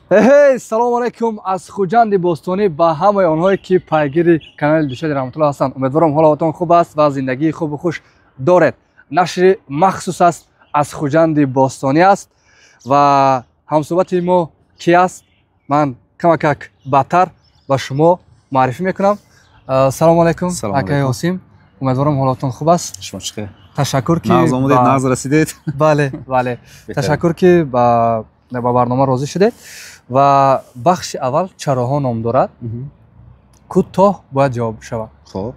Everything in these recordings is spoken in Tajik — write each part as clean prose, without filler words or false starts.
салом алейкум аз Хуҷанди Бостонӣ ба ҳамаи онҳое ки пайгири канали Дилшоди Раҳматулло ҳастанд. Умедворам ҳолатон хуб аст ва зиндагии хубу хуш доред. Нашри махсус аст аз Хуҷанди Бостонӣ аст ва ҳамсӯҳбати мо ки аст? Ман камакак баъдтар ба шумо маърифӣ мекунам. Салом алейкум акаи Осим. Умедворам ҳолатон хуб аст. Шумо чӣ хел? Ташаккур ки нағз расидед. Бале. Ташаккур ки ба барнома розӣ шудед. ва бахши аввал чароҳо ном дорад. Кӯтоҳ бояд ҷавоб шавад. Хоб.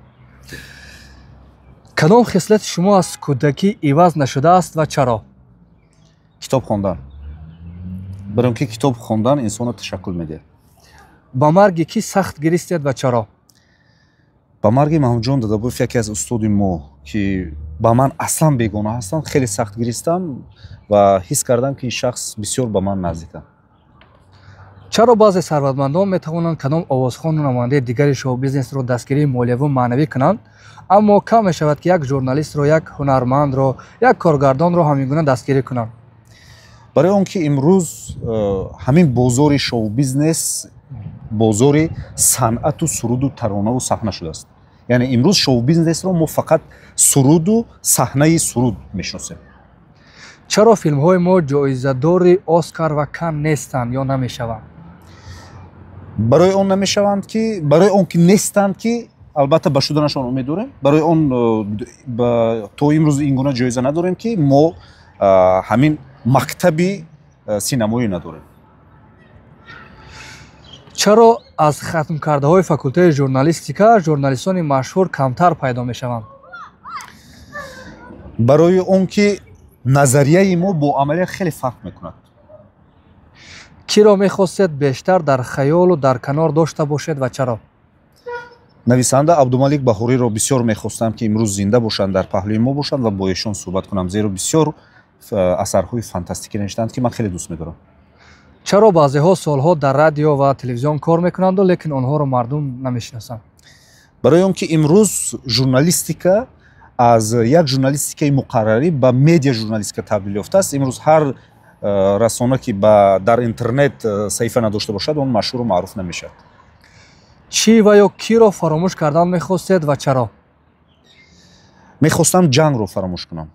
Кадом хислати шумо аз кӯдакӣ иваз нашудааст ва чаро? Китоб хондан. Баром ки китоб хондан инсонро ташаккул медиҳад. Ба марги кӣ сахт гиристед ва чаро? Ба марги Маҳмудҷон Додабоев, яке аз устоди мо, ки ба ман аслан бегона ҳастанд, хеле сахт гиристам ва ҳис кардам ки ин шахс бисёр ба ман наздик аст. Чаро баъзе сарватмандон метавонанд кадом овозхону намояндаи дигари шоу-бизнесро дастгирии молияву маънавӣ кунанд, аммо кам мешавад ки як журналистро, як ҳунармандро, як коргардонро ҳамин гуна дастгирӣ кунанд. Барои он ки имрӯз ҳамин бозори шоу-бизнес бозори санъату суруду таронаву саҳна шудааст. Яъне имрӯз шоу-бизнесро мо фақат суруду саҳнаи суруд мешиносем. Чаро филмҳои мо ҷоизадори Оскар ва Кан нестанд ё намешаванд? Барои он намешаванд ки барои он ки нестанд ки албатта ба шуданашон умед дорем. Барои он то имрӯз ин гуна ҷоиза надорем ки мо ҳамин мактаби синамоӣ надорем. Чаро аз хатмкардаҳои факултаи журналистика журналистони машҳур камтар пайдо мешаванд? Барои он ки назарияи мо бо амалия хеле фарқ мекунад. Киро мехостед бештар дар хаёлу дар канор дошта бошед ва чаро? нависанда Абдумалик Баҳориро бисёр мехостам ки имрӯз зинда бошанд, дар паҳлӯи мо бошанд ва бо эшон суҳбат кунам, зеро бисёр асарҳои фантастикӣ навиштанд ки ман хеле дӯст медорам. Чаро баъзеҳо солҳо дар радио ва телевизион кор мекунанду лекин онҳоро мардум намешиносанд? Барои он ки имрӯз журналистика аз як журналистикаи муқаррарӣ ба медиа журналистика табдил ёфтааст. Имрӯз ҳар расона ки дар интернет саҳифа надошта бошад, он машҳуру маъруф намешавад. Чӣ ва ё киро фаромӯш кардан мехостед ва чаро? Мехостам ҷангро фаромӯш кунам.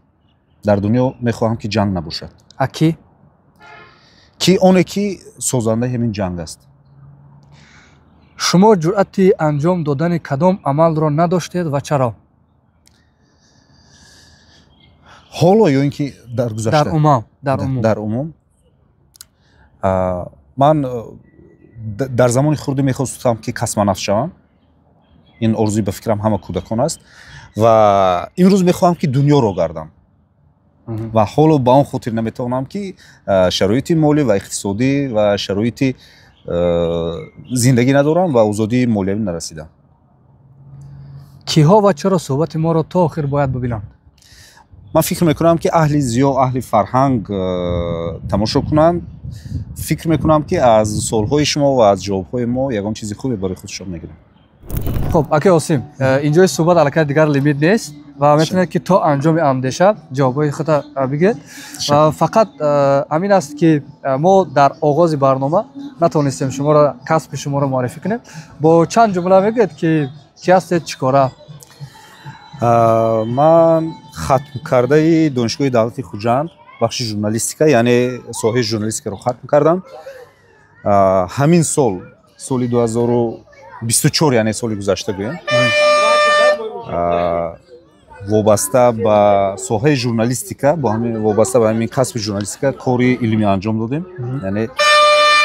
Дар дунё мехоҳам ки ҷанг набошад. Акӣ? Ки оне ки созандаи ҳамин ҷанг аст. Шумо ҷуръати анҷом додани кадом амалро надоштед ва чаро? ҳоло ё ин ки дар гузашта? Дар умум. Ман дар замони хурдӣ мехостам ки космонавт шавам. Ин орзуи ба фикрам ҳама кӯдакон аст ва имрӯз мехоҳам ки дунёро гардам. Ва ҳоло ба он хотир наметавонам ки шароити молӣ ва иқтисодӣ ва шароити зиндагӣ надорам ва озодии молиявӣ нарасидам. Киҳо ва чаро суҳбати моро то охир бояд бибинанд? Ман фикр мекунам ки аҳли зиё, аҳли фарҳанг тамошо кунанд. фикр мекунам ки аз суолҳои шумо ва аз ҷавобҳои мо ягон чизи хубе барои худшон мегирам. Хуб, акаи Осим, инҷои суҳбат аллакай дигар лимит нест ва метавонед ки то анҷоми андеша ҷавобҳои худро бигӯед. Фақат ҳамин аст ки мо дар оғози барнома натавонистем шуморо касби шуморо муаррифӣ кунем. Бо чанд ҷумла мегӯед ки ки ҳастед, чӣ кора? Ман хатмкардаи Донишгоҳи давлати Хуҷанд бахши журналистика, яъне соҳаи журналистикаро хатм кардам. Ҳамин соли 2024, яъне соли гузашта гӯем, вобаста ба соҳаи журналистика, вобаста ба ҳамин касби журналистика кори илмӣ анҷом додем. Яъне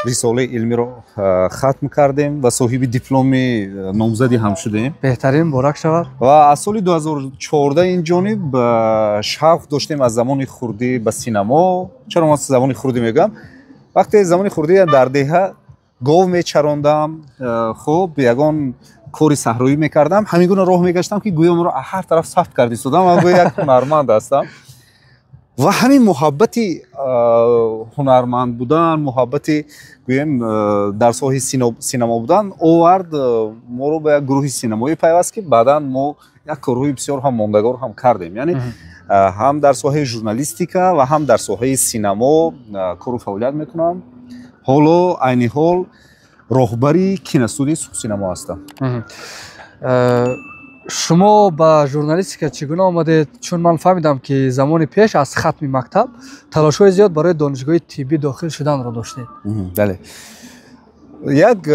рисолаи илмиро хатм кардем ва соҳиби дипломи номзадӣ ҳам шудем. Беҳтарин, муборак шавад. Ва аз соли 2014 инҷониб шавқ доштем аз замони хурдӣ ба синамо. Чаро ман замони хурдӣ мегӯям? Вақте замони хурдӣ дар деҳа гов мечарондам, хуб ягон кори саҳроӣ мекардам, ҳамин гуна роҳ мегаштам ки гӯё моро ҳар тараф сафт кардистодам. Ман гӯё як ҳунарманд ҳастам. ва ҳамин муҳаббати ҳунарманд будан, муҳаббати гӯем дар соҳаи синамо будан овард моро ба як гурӯҳи синамоӣ пайваст ки баъдан мо як корҳои бисёр ҳам мондагор ҳам кардем. Яъне ҳам дар соҳаи журналистика ва ҳам дар соҳаи синамо кору фаъолият мекунам ҳоло айни ҳол роҳбари киностудияи Суқсинамо ҳастам. шумо ба журналистика чӣ гуна омадед? Чун ман фаҳмидам ки замони пеш аз хатми мактаб талошҳои зиёд барои донишгоҳи тиббӣ дохил шуданро доштед. Бале. Як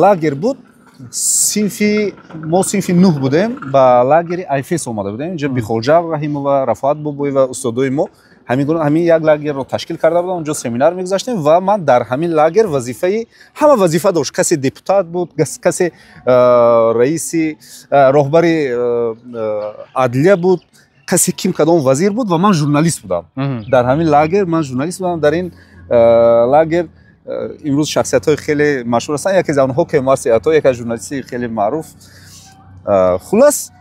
лагер буд. Мо синфи 9 будем, ба лагери Айфес омада будем. Инҷа Бихолҷа Раҳимова, Рафоат Бобои ва устодои мо ҳамин як лагерро ташкил карда будам. Онҷо семинар мегузаштем ва ман дар ҳамин лагер ҳама вазифа дошт. Касе депутат буд, касе раиси роҳбари адлия буд, касе ким кадом вазир буд ва ман журналист будам. Дар ҳамин лагер ман журналист будам. Дар ин лагер имрӯз шахсиятҳои хеле машҳур ҳастанд. Яке аз онҳо Кемар Сиато, яке аз журналисти хеле маъруф. Хулас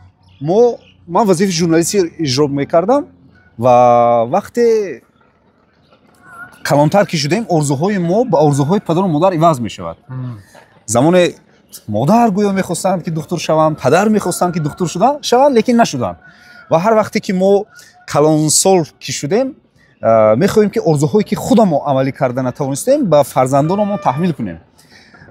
ман вазифаи журналистӣ иҷро мекардам ва вақте калонтар ки шудем, орзуҳои мо ба орзуҳои падару модар иваз мешавад. Замоне модар гӯё мехостанд ки духтур шаванд, падар мехостанд ки духтур шаванд, лекин нашуданд. Ва ҳар вақте ки мо калонсол ки шудем, мехоҳем ки орзуҳое ки худамо амалӣ карда натавонистем ба фарзандонамон таҳмил кунем.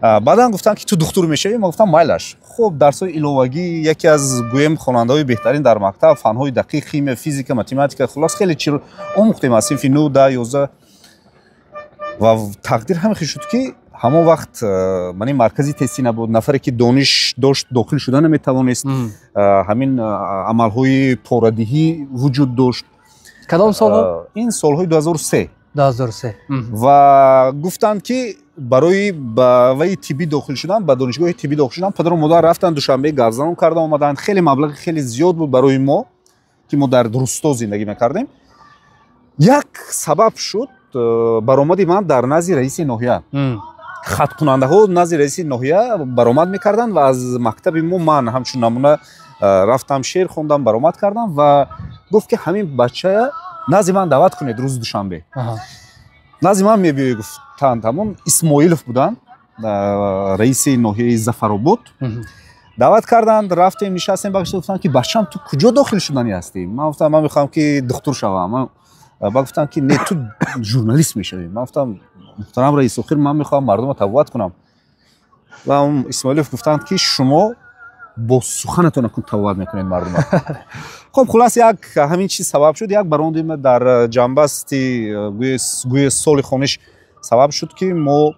Баъдан гуфтанд ки ту духтур мешавӣ. Ма гуфтам майлаш. Хуб, дарсҳои иловагӣ, яке аз гӯем хонандаҳои беҳтарин дар мактаб, фанҳои дақиқ, химия, физика, математика, хулос хеле чиро омӯхтем аз синфи 9, 10, 11. Ва тақдир ҳамин хел шуд ки ҳамон вақт мани маркази тести набуд, нафаре ки дониш дошт дохил шуда наметавонист, ҳамин амалҳои порадиҳӣ вуҷуд дошт. кадом солҳо? Ин солҳои 2003. 2003. ва гуфтанд ки барои ба ваи тиббӣ дохил шудан, ба донишгоҳи тиббӣ дохил шудан, падару модар рафтанд Душанбе гавзанон карда омаданд. Хеле маблағи хеле зиёд буд барои мо, ки мо дар русто зиндагӣ мекардем. Як сабаб шуд баромади ман дар назди раиси ноҳия. хаткунандаҳо назди раиси ноҳия баромад мекарданд ва аз мактаби мо ман ҳамчун намуна рафтам шеър хондам, баромад кардам ва гуфт ки ҳамин бача назди ман даъват кунед рӯзи Душанбе. назди ман мебиёи гуфтанд. ҳамон Исмоилов буданд, раиси ноҳияи Зафаробод. даъват карданд, рафтем, нишастем. Ба гуфтанд ки бачам ту куҷо дохил шудани ҳастӣ? Ман гуфтам ман мехоҳам ки духтур шавам. ба гуфтанд ки не, ту журналист мешавӣ. Ман гуфтам муҳтарам раис, охир ман мехоҳам мардумро тавбат кунам. ва Исмоилов гуфтанд ки шумо бо суханатон акун тавбат мекунед мардумро. хуб, хулас як ҳамин чиз сабаб шуд. Як баромадем дар ҷанбасти гӯё соли хониш сабаб шуд ки мо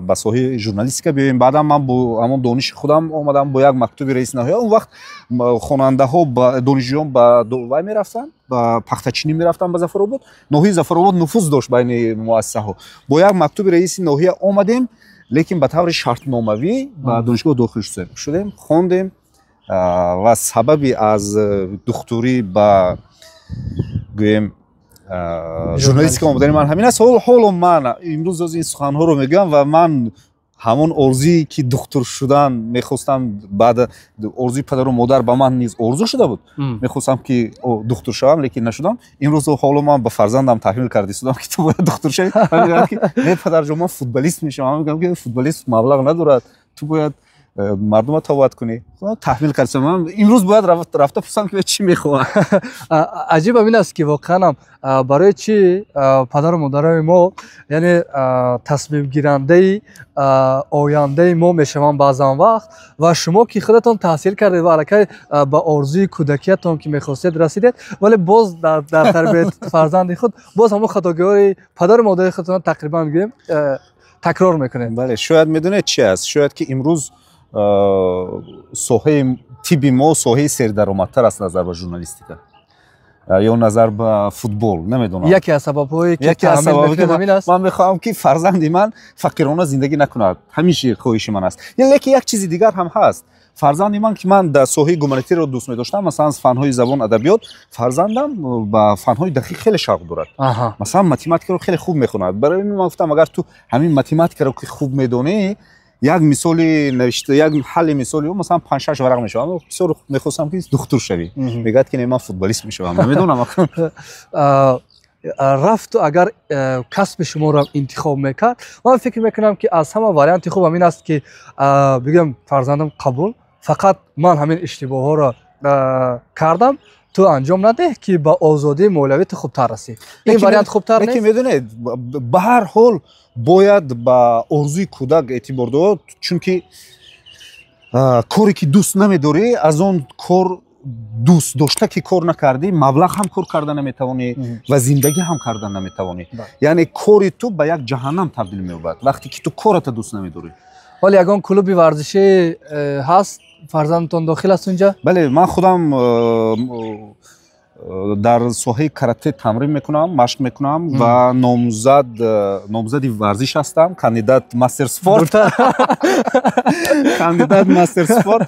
ба соҳаи журналистика биёем. Баъдам ман бо ҳамон дониши худам омадам бо як мактуби раиси ноҳия. Он вақт хонандаҳо донишҷӯён ба вай мерафтанд, ба пахтачинӣ мерафтанд ба Зафаробод. ноҳияи Зафаробод нуфуз дошт байни муассисаҳо. бо як мактуби раиси ноҳия омадем, лекин ба таври шартномавӣ ба донишгоҳ дохил шудем, хондем ва сабаби аз духтурӣ ба гӯем журналистика омадани ман ҳамин аст. ҳоло ман имрӯз оз ин суханҳоро мегӯям ва ман ҳамон орзуи ки духтур шудан мехостам, баъд орзуи падару модар ба ман низ орзу шуда буд. мехостам ки духтур шавам, лекин нашудам. имрӯз ҳоло ман ба фарзандам таҳвил карда истодам ки ту бояд духтур шавӣ. ман мегӯям ки не падарҷон, ман футболист мешавам. ман мегӯям ки футболист маблағ надорад, ту бояд мардума тавбат кунӣ. таҳвил кардам. ман имрӯз бояд рафта пурсам ки чӣ мехоҳам. аҷиб амин аст ки воқеан барои чӣ падару модарои мо, яъне тасмимгирандаи ояндаи мо мешаванд баъзан вақт, ва шумо ки худатон таҳсил кардед ва аллакай ба орзуи кӯдакиятон ки мехостед расидед, вале боз дар тарбияти фарзанди худ боз ҳамон хатогиҳои падару модари худтон тақрибан гӯем такрор мекунед. бале, шояд медонед чи аст. шояд ки имрӯз соҳаи тибби мо соҳаи сердаромадтар аст назар ба журналистика ё назар ба футбол. намедонам. яке аз сабабҳое ки таъмил мекунед ҳамин аст. ман мехоҳам ки фарзанди ман фақирона зиндагӣ накунад. ҳамиша хоҳиши ман аст. лекин як чизи дигар ҳам ҳаст. фарзанди ман ки ман дар соҳаи гуманитариро дӯст медоштам, масалан фанҳои забон, адабиёт, фарзандам ба фанҳои дақиқ хеле шавқ дорад. масалан математикаро хеле хуб мехонад. барои ман гуфтам агар ту ҳамин математикаро ки хуб медонӣ, як мисоли навишта, як ҳалли мисоли масалан 5-6 варақ мешавам. бисёр мехостам ки духтур шавӣ. мегӯяд ки не, ман футболист мешавам. намедонам. рафту агар касби шуморо интихоб мекард, ман фикр мекунам ки аз ҳама варианти хуб амин аст ки бигӯям фарзандам қабул, фақат ман ҳамин иштибоҳҳоро кардам ту анҷом надеҳ ки ба озодии молиявӣ ту хубтар расӣ. Ин вариант хубтар нест? Лекин медонед ба ҳар ҳол бояд ба орзуи кӯдак эътибор дод, чунки коре ки дӯст намедорӣ, аз он кор дӯст дошта ки кор накардӣ, маблағ ҳам кор карда наметавонӣ ва зиндагӣ ҳам карда наметавонӣ. Яъне кори ту ба як ҷаҳаннам табдил меёбад вақте ки ту кората дӯст намедорӣ. ҳоле ягон клуби варзишӣ ҳаст? Фарзандтон дохил аст онҷа? бале, ман худам дар соҳаи карате тамрин мекунам, машқ мекунам ва номзади варзиш ҳастам, кандидат мастер спорт. Кандидат мастер спорт,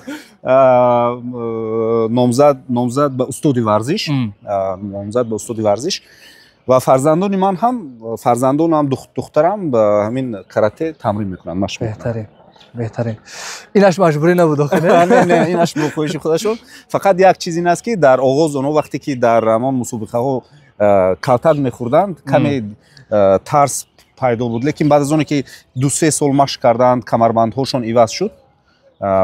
номзад ба устоди варзиш, номзад ба устоди варзиш ва фарзандони ман ҳам, фарзандонам духтарам ба ҳамин карате тамрин мекунанд, машқ мекунанд. беҳтарин. Инаш маҷбурӣ набуд охир, не? Не, инаш бо хоҳиши худашон. Фақат як чиз ин аст ки дар оғоз онҳо вақте ки дар ҳамон мусобиқаҳо калтак мехӯрданд, каме тарс пайдо буд, лекин баъд аз оне ки 2-3 сол машқ карданд, камарбандҳошон иваз шуд,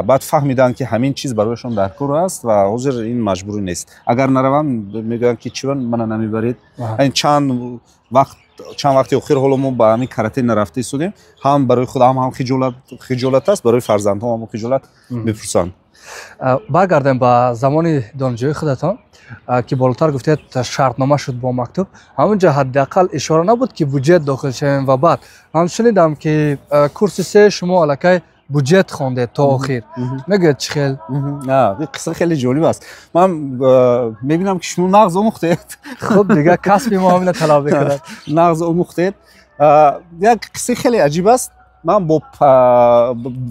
баъд фаҳмиданд ки ҳамин чиз барояшон дар кор аст ва ҳозир ин маҷбурӣ нест. Агар нараванд мегӯянд ки чӣ мана намебаред. Чанд вақти охир ҳоло мо ба ҳамин карате нарафта истодем, ҳам барои худам ҳам хиҷолат аст, барои фарзандҳом ҳам хиҷолат мепурсанд. Баргардем ба замони донишҷӯи худатон ки болотар гуфтед шартнома шуд бо мактуб. Ҳамунҷа ҳаддақал ишора набуд ки буҷет дохил шавем ва баъд ман шунидам ки курси 3 шумо аллакай буҷет хондед то охир. Мегӯед чӣ хел? Қисса хеле ҷолиб аст. Ман мебинам ки шумо нағз омӯхтед. Хуб, дигар касби мо ҳамина талаб мекунад. Нағз омӯхтед. Як қисса хеле аҷиб аст. Ман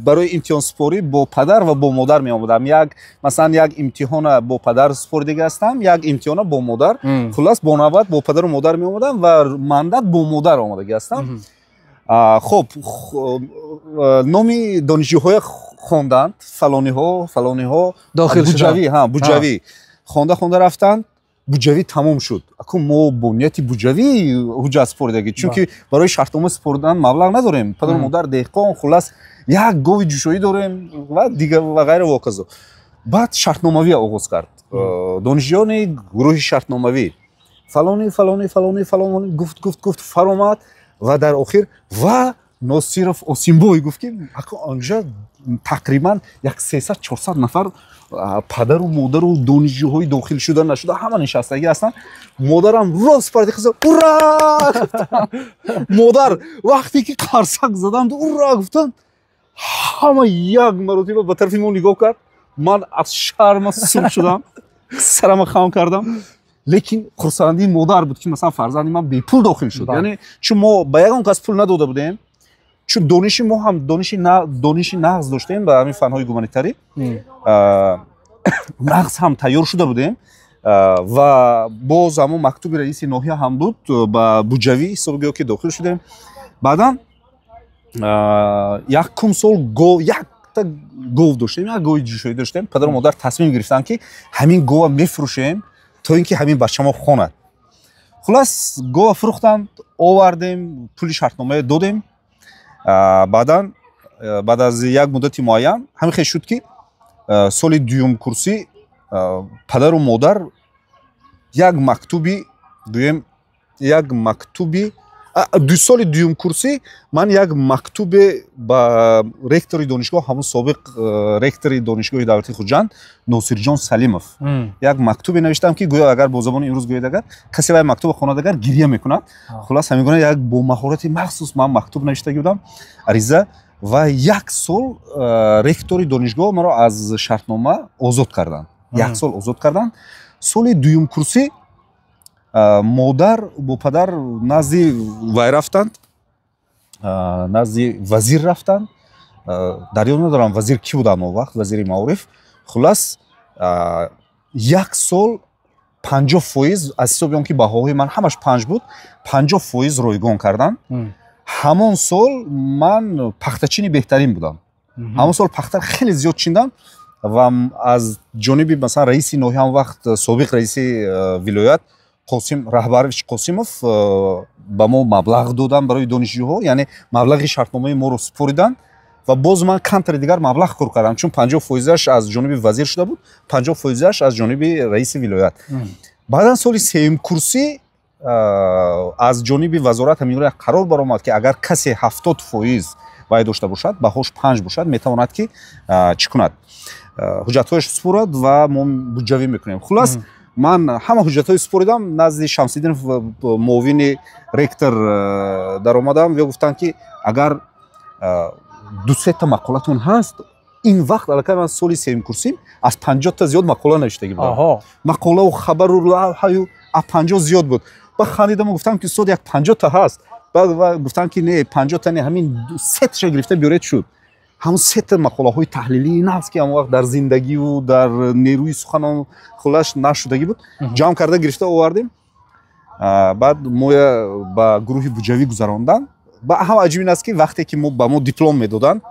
барои имтиҳонсупорӣ бо падар ва бо модар меомадам. Масалан, як имтиҳона бо падар супорида гастам, як имтиҳона бо модар. Хулас бо навбат бо падару модар меомадам ва мандат бо модар омада гастам. Хоб, номи донишҷӯҳое хонданд, фалониҳо буҷавӣ хонда рафтанд, буҷавӣ тамом шуд. Акун мо бо нияти буҷавӣ ҳуҷҷат супоридагӣ, чунки барои шартнома супоридан маблағ надорем. Падару модар деҳқон, хулас як гови ҷӯшоӣ дорем ва дигар ва ғайра ва казо. Баъд шартномавӣ оғоз кард. Донишҷӯёни гурӯҳи шартномавӣ фалони гуфт фаромад ва дар охир ва Носиров Осимбой гуфт ки онҷа тақрибан 300-400 нафар падару модару донишҷӯҳои дохил шуда нашуда ҳама нишастагӣ ҳастанд. Модарам рост парди хиза ура гуфтанд. Модар вақте ки қарсак заданд ура гуфтанд, ҳама як маротиба ба тарафи мо нигоҳ кард. Ман аз шарма сурх шудам, сарама хам кардам. Лекин хурсандии модар буд ки масалан фарзанди ман бепул дохил шуд. Яъне чун мо ба ягон кас пул надода будем, чун дониши мо ҳам дониши нағз доштем ба ҳамин фанҳои гуманитарӣ. Нағз ҳам тайёр шуда будем ва боз ҳамон мактуби раиси ноҳия ҳам буд ба буҷавӣ ҳисобигӯё ки дохил шудем. Баъдан якум сол якта гов доштем, як гови ҷӯшоӣ доштем. Падару модар тасмим гирифтанд ки ҳамин гова мефурӯшем то ин ки ҳамин бачамо хонад. Хулас гова фурӯхтанд, овардем, пули шартномае додем. Баъдан баъд аз як муддати муайян ҳамин хел шуд ки соли дуюм курсӣ падару модар як мактуби соли дуюм курсӣ ман як мактубе ба ректори донишгоҳ, ҳамон собиқ ректори донишгоҳи давлати Хуҷанд Носирҷон Салимов, як мактубе навиштам ки гӯё агар бо забони имрӯз гӯедагар касе вай мактуба хонадагар гирья мекунад. Хулас ҳамин гуна як бо маҳорати махсус ман мактуб навиштаги будам, ариза, ва як сол ректори донишгоҳ маро аз шартнома озод карданд. Як сол озод карданд. Соли дуюм курсӣ модар бо падар назди вай рафтанд, назди вазир рафтанд. Дар ёд надорам вазир кӣ будам он вақт, вазири маориф. Хулас як сол 50% аз ҳисоби он ки баҳоҳои ман ҳамаш 5 буд, 50% ройгон карданд. ҳамон сол ман пахтачини беҳтарин будам. ҳамон сол пахтар хеле зиёд чиндам ва аз ҷониби масалан раиси ноҳия ҳам вақт собиқ раиси вилоят Қосим Раҳбарович Қосимов ба мо маблағ додан барои донишҷӯҳо, яъне маблағи шартномаи моро супоридан ва боз ман камтари дигар маблағ кор кардам, чун 50% аз ҷониби вазир шуда буд, 50% аз ҷониби раиси вилоят. баъдан соли сеюм курсӣ аз ҷониби вазорат ҳамин як қарор баромад ки агар касе 70% вай дошта бошад, баҳош 5 бошад, метавонад ки чӣ кунад, ҳуҷҷатҳояш супорад ва мо буҷавӣ мекунем. Хулас ман ҳама ҳуҷҷатҳои супоридам, назди Шамсиддинов муовини ректор даромадам. Ве гуфтанд ки агар 2-3 та мақолатон ҳаст, ин вақт аллакай ман соли сеюм курсим аз 50 та зиёд мақола навиштагӣ будам. Мақолаву хабару лавҳаю 50 зиёд буд. ба хандидам гуфтам ки сод як 50 та ҳаст. Баъд гуфтанд ки не 50 та не, ҳамин 3 таша гирифта биёред шуд. ҳамун 3 та мақолаҳои таҳлилии навз ки ҳамон вақт дар зиндагиву дар нерӯи суханон хулаш нашудагӣ буд, ҷамъ карда гирифта овардем. баъд мо ба гурӯҳи буҷавӣ гузаронданд. ба ҳам аҷиб ин аст ки вақте ки ба мо диплом медоданд,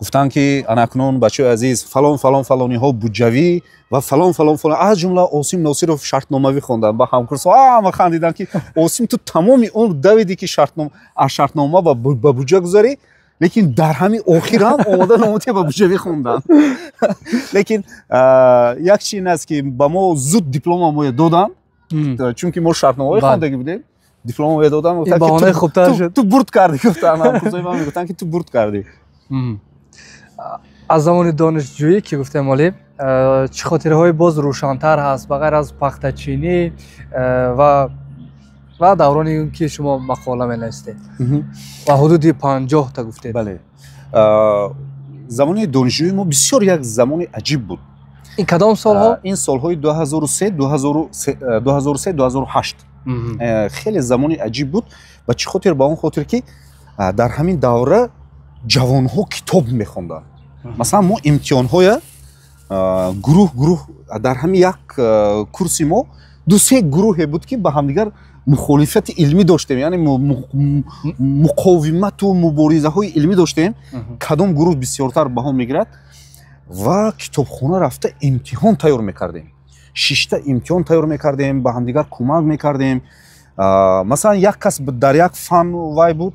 гуфтанд ки анакнун бачаҳои азиз фалон фалон фалониҳо буҷавӣ ва фалон фалон фалон, аз ҷумла Осим Носиров шартномавӣ хонданд. Ба ҳамкурсо ҳама хандиданд ки Осим ту тамоми умр давиди ки аз шартнома ба буҷа гузарӣ, лекин дар ҳамин охир ҳам омода намудӣ ба буҷавӣ хондан. Лекин як чиз ин аст ки ба мо зуд дипломамоя доданд, чунки мо шартномавӣ хондагӣ будем. Дипломамоя доданд, гуфтанд ки ту бурд кардӣ. Гуфтанд ҳамкурсои ман мегуфтанд ки ту бурд кардӣ. аз замони донишҷӯӣ ки гуфтем олӣ, чӣ хотираҳои боз рӯшантар ҳаст ба ғайр аз пахтачинӣ ва даврони он ки шумо мақола менавистед ва ҳудуди 50 та гуфтед? Бале, замони донишҷӯӣ мо бисёр як замони аҷиб буд. ин кадом солҳо? ин солҳои 2003-2008. хеле замони аҷиб буд. ба чӣ хотир? ба он хотир ки дар ҳамин давра ҷавонҳо китоб мехонданд. Масалан мо имтиҳонҳоя гурӯҳ дар ҳамин як курси мо 2-3 гурӯҳе буд ки ба ҳамдигар мухолифати илмӣ доштем, яъне муқовимату муборизаҳои илмӣ доштем. Кадом гурӯҳ бисёртар баҳо мегирад ва китобхона рафта имтиҳон тайёр мекардем. 6 та имтиҳон тайёр мекардем, ба ҳамдигар кӯмак мекардем. Масалан як кас дар як фан вай буд,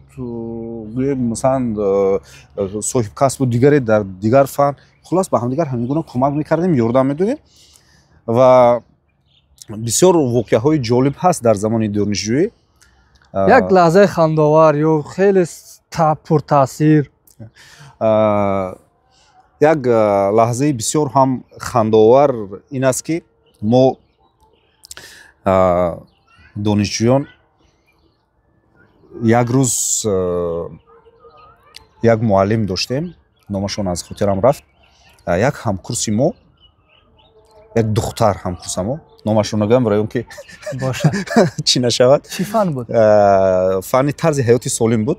масалан соҳибкас буд дигаре дар дигар фан. Хулас ба ҳамдигар ҳамин гуна кӯмак мекардем, ёрдам медодем ва бисёр воқеаҳои ҷолиб ҳаст дар замони донишҷӯӣ. як лаҳзаи хандовар ё хеле пуртаъсир? як лаҳзаи бисёр ҳам хандовар ин аст ки мо донишҷӯён як рӯз як муаллим доштем, номашон аз хотирам рафт. Як ҳамкурси мо, як духтар ҳамкурсамо, номашро нагӯям барои он ки чӣ нашавад. Чӣ фан буд? Фани тарзи ҳаёти солим буд.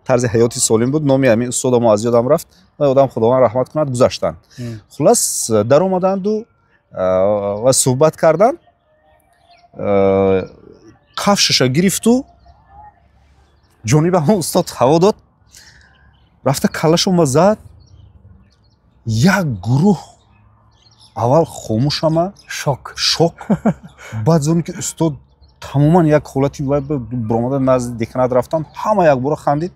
Тарзи ҳаёти солим буд. Номи ҳамин устодамо аз ёдам рафт. одам худованд раҳмат кунад гузаштанд. Хулас даромаданду ва суҳбат карданд. кафшаша гирифту ҷониби ҳамон устод ҳаво дод. рафта калашо ма зад. як гурӯҳ аввал хомӯш ама шок. баъд зоне ки устод тамоман як ҳолати биромада назди деканат рафтанд, ҳама якбора хандид.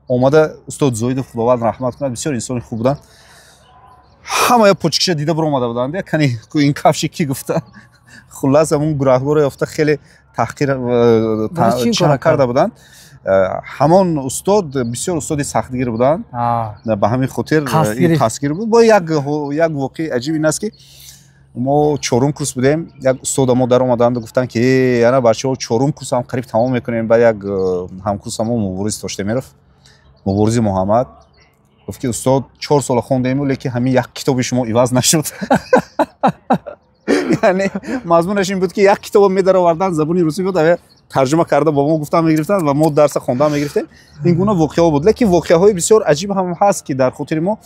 омада устод Зоидов худованд раҳмат кунад, бисёр инсони хуб буданд. ҳама як почкиша дида биромада буданд. Якани ин кафши ки гуфта. хулас ҳамон гураҳгора ёфта хеле таҳқир чанд карда буданд. ҳамон устод бисёр устоди сахтгир буданд. ба ҳамин хотир ин қасдгир буд. Бо як воқеи аҷиб ин аст ки мо 4-ум курс будем. Як устодамо даромаданду гуфтанд ки яна бачаҳо 4-ум курсам қариб тамом мекунем. Ба як ҳамкурсамо мубориз Тоштемиров, муборизи Муҳаммад гуфт ки устод 4 сола хондему, лекин ҳамин як китоби шумо иваз нашуд. яъне мазмунаш ин буд ки як китобо медароварданд, забони русӣ буд, тарҷума карда ба мо гуфтан мегирифтанд ва мо дарса хондан мегирифтем. Ин гуна воқеаҳо буд. Лекин воқеаҳои бисёр аҷиб ҳам ҳаст ки дар хотири мо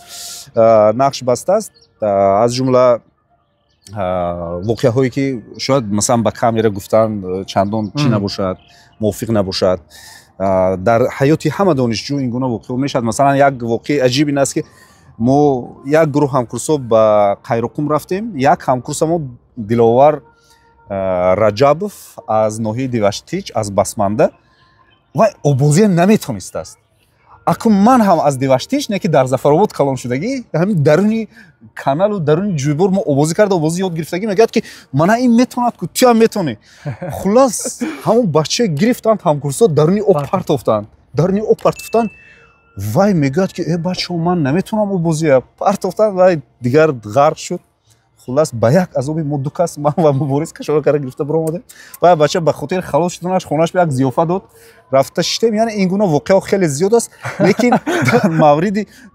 нақш бастааст. аз ҷумла воқеаҳое ки шояд масалан ба камера гуфтан чандон чӣ набошад, мувофиқ набошад. дар ҳаёти ҳама донишҷӯ ин гуна воқеаҳо мешавад. Масалан як воқеи аҷиб ин аст ки мо як гурӯҳ ҳамкурсо ба Қайроқум рафтем. Як ҳамкурсамо Диловар Раҷабов аз ноҳияи Диваштич аз Басманда вай овозия наметонистааст. акум ман ҳам аз деваштиш не ки дар Зафаробод калон шудагӣ ҳамин даруни каналу даруни ҷӯйбор мо овозӣ карда овозӣ ёд гирифтагӣ мегӯяд ки мана ин метавонад ку ту ҳам метавонӣ. Хулос ҳамон бачаи гирифтанд ҳамкурсо даруни об партофтанд. Даруни об партофтанд. Вай мегӯяд ки бачаҳо ман наметавонам овозия партофтанд. Вай дигар ғарқ шуд. Хулас ба як азоби мо ду кас ман ва Муборис кашора кара гирифта биромадем. Ва бача ба хотири халос шуданаш хонаш як зиёфа дод. Рафта шитем, яъне ин гуна воқеаҳо хеле зиёд аст. Лекин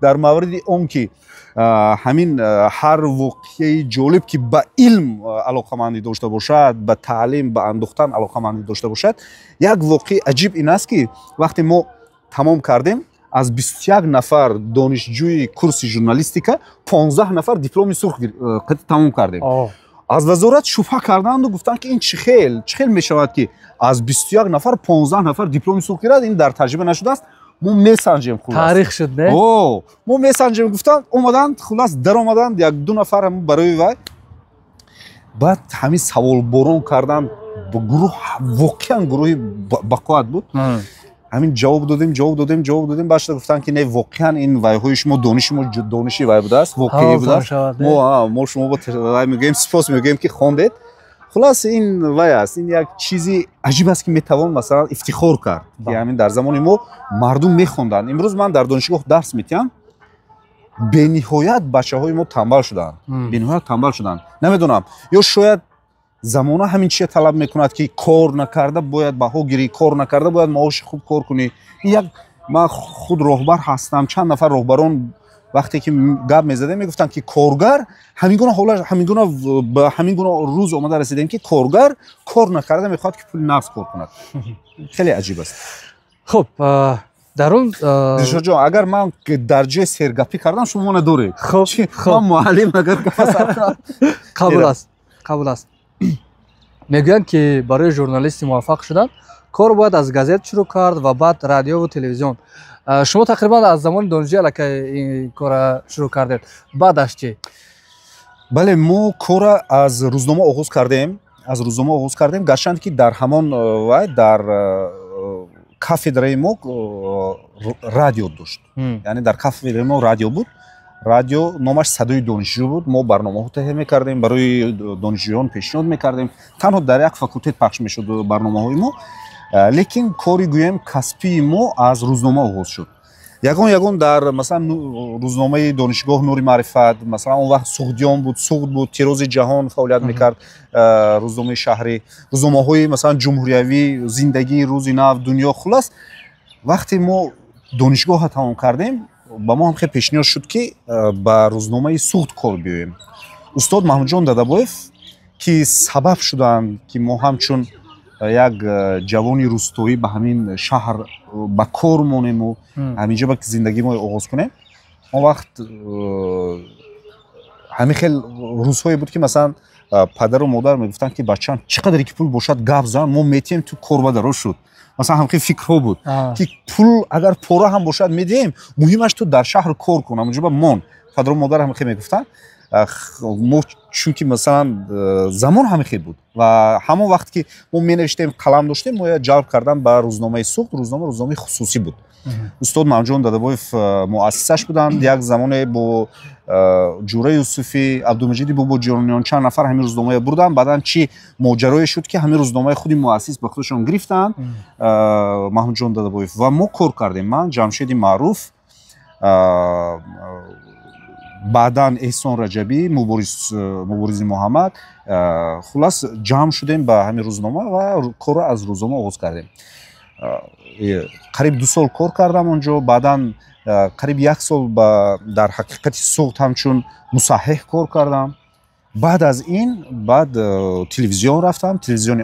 дар мавриди он ки ҳамин ҳар воқеаи ҷолиб ки ба илм алоқамандӣ дошта бошад, ба таълим, ба андохтан алоқамандӣ дошта бошад, як воқеи аҷиб ин аст ки вақте мо тамом кардем аз 21 нафар донишҷӯи курси журналистика 15 нафар дипломи сурх тамом кардем. аз вазорат шубҳа карданду гуфтанд ки ин чӣ хел мешавад ки аз 21 нафар 15 нафар дипломи сурх гирад. ин дар таҷриба нашудааст. мо месанҷем. таърих шуд не мо месанҷем гуфтанд омаданд хулас даромаданд як ду нафар барои вай. баъд ҳамин саволборон карданд. гурӯҳ воқеан гурӯҳи бақоат буд. ҳамин ҷавоб додем баъд шуда гуфтанд ки не воқеан ин вайҳои шумо дониши вай будааст, воқеӣ будааст. мо шумо вай мегӯем сипос мегӯем ки хондед. хулас ин вай аст. ин як чизи аҷиб аст ки метавон масалан ифтихор кард ки ҳамин дар замони мо мардум мехонданд. имрӯз ман дар донишгоҳ дарс медиҳам. бениҳоят бачаҳои мо тамбал шуданд. намедонам ё шояд замона ҳамин чия талаб мекунад ки кор накарда бояд баҳо гирӣ, кор накарда бояд маоши хуб кор кунӣ. як ман худ роҳбар ҳастам. чанд нафар роҳбарон вақте ки гап мезадем мегуфтанд ки коргар ҳамин гуна рӯз омада расидем ки коргар кор накарда мехоҳад ки пули нағз кор кунад. хеле аҷиб аст. хуб дар он дилшодҷон агар ман дар ҷои сергапӣ кардам шумо надоред. ман муаллим агар қабул аст. мегӯянд ки барои журналисти муваффақ шудан кор бояд аз газет шурӯъ кард ва баъд радиову телевизион. шумо тақрибан аз замони донишҷӯӣ аллакай ин кора шурӯъ кардед. баъдаш чӣ? бале мо кора аз рӯзнома оғоз кардем. гарчанд ки дар ҳамон вай дар кафедраи мо радио дошт. яъне дар кафедраи мо радио буд. радио номаш садои донишҷӯ буд. мо барномаҳо таҳия мекардем, барои донишҷӯён пешниҳод мекардем. танҳо дар як факултет пахш мешуд барномаҳои мо. лекин кори гӯем касбии мо аз рӯзнома оғоз шуд. ягон дар масалан рӯзномаи донишгоҳ Нури Маърифат, масалан он вақт Суғдиён буд, Суғд буд, Тирози ҷаҳон фаъолият мекард, рӯзномаи шаҳрӣ, рӯзномаҳои масалан Ҷумҳуриявӣ, Зиндагӣ, Рӯзи нав, Дунё. хулас вақте мо донишгоҳа тамом кардем ба мо ҳам хеле пешниҳод шуд ки ба рӯзномаи Суғд кор биёем. устод Маҳмудҷон Дадабоев ки сабаб шуданд ки мо ҳамчун як ҷавони рӯстоӣ ба ҳамин шаҳр ба кор монему ҳаминҷа ба зиндагимо оғоз кунем. он вақт ҳамин хел рӯзҳое буд ки масалан падару модар мегуфтанд ки бачаам чӣ қадаре ки пул бошад гап зан, мо метиҳем ту корбадаро шуд. масалан ҳамхел фикрҳо буд ки пул агар пора ҳам бошад медиҳем, муҳимаш ту дар шаҳр кор кун, ҳамонҷа ба мон. падару модар ҳамхел мегуфтанд. мо чунки масалан замон ҳамихел буд ва ҳамон вақт ки мо менавиштем қалам доштем, мо ҷалб кардам ба рӯзномаи Суғд. рӯзномаи хусусӣ буд. устод Маҳмудҷон Дадабоев муассисаш буданд. як замоне бо Ҷура Юсуфӣ, Абдумаҷиди Бобоҷониён чанд нафар ҳамин рӯзномаи бурданд. баъдан чӣ моҷарое шуд ки ҳамин рӯзномаи худи муассис ба худашон гирифтанд Маҳмудҷон Дадабоев ва мо кор кардем. ман Ҷамшеди Маъруф, баъдан Эҳсон Раҷабӣ, Муборизи Муҳаммад, хулас ҷамъ шудем ба ҳамин рӯзнома ва корро аз рӯзнома оғоз кардем. қариб 2 сол кор кардам онҷо. баъдан қариб 1 сол дар ҳақиқати Суғд ҳамчун мусаҳҳиҳ кор кардам. баъд аз ин телевизион рафтам, телевизиони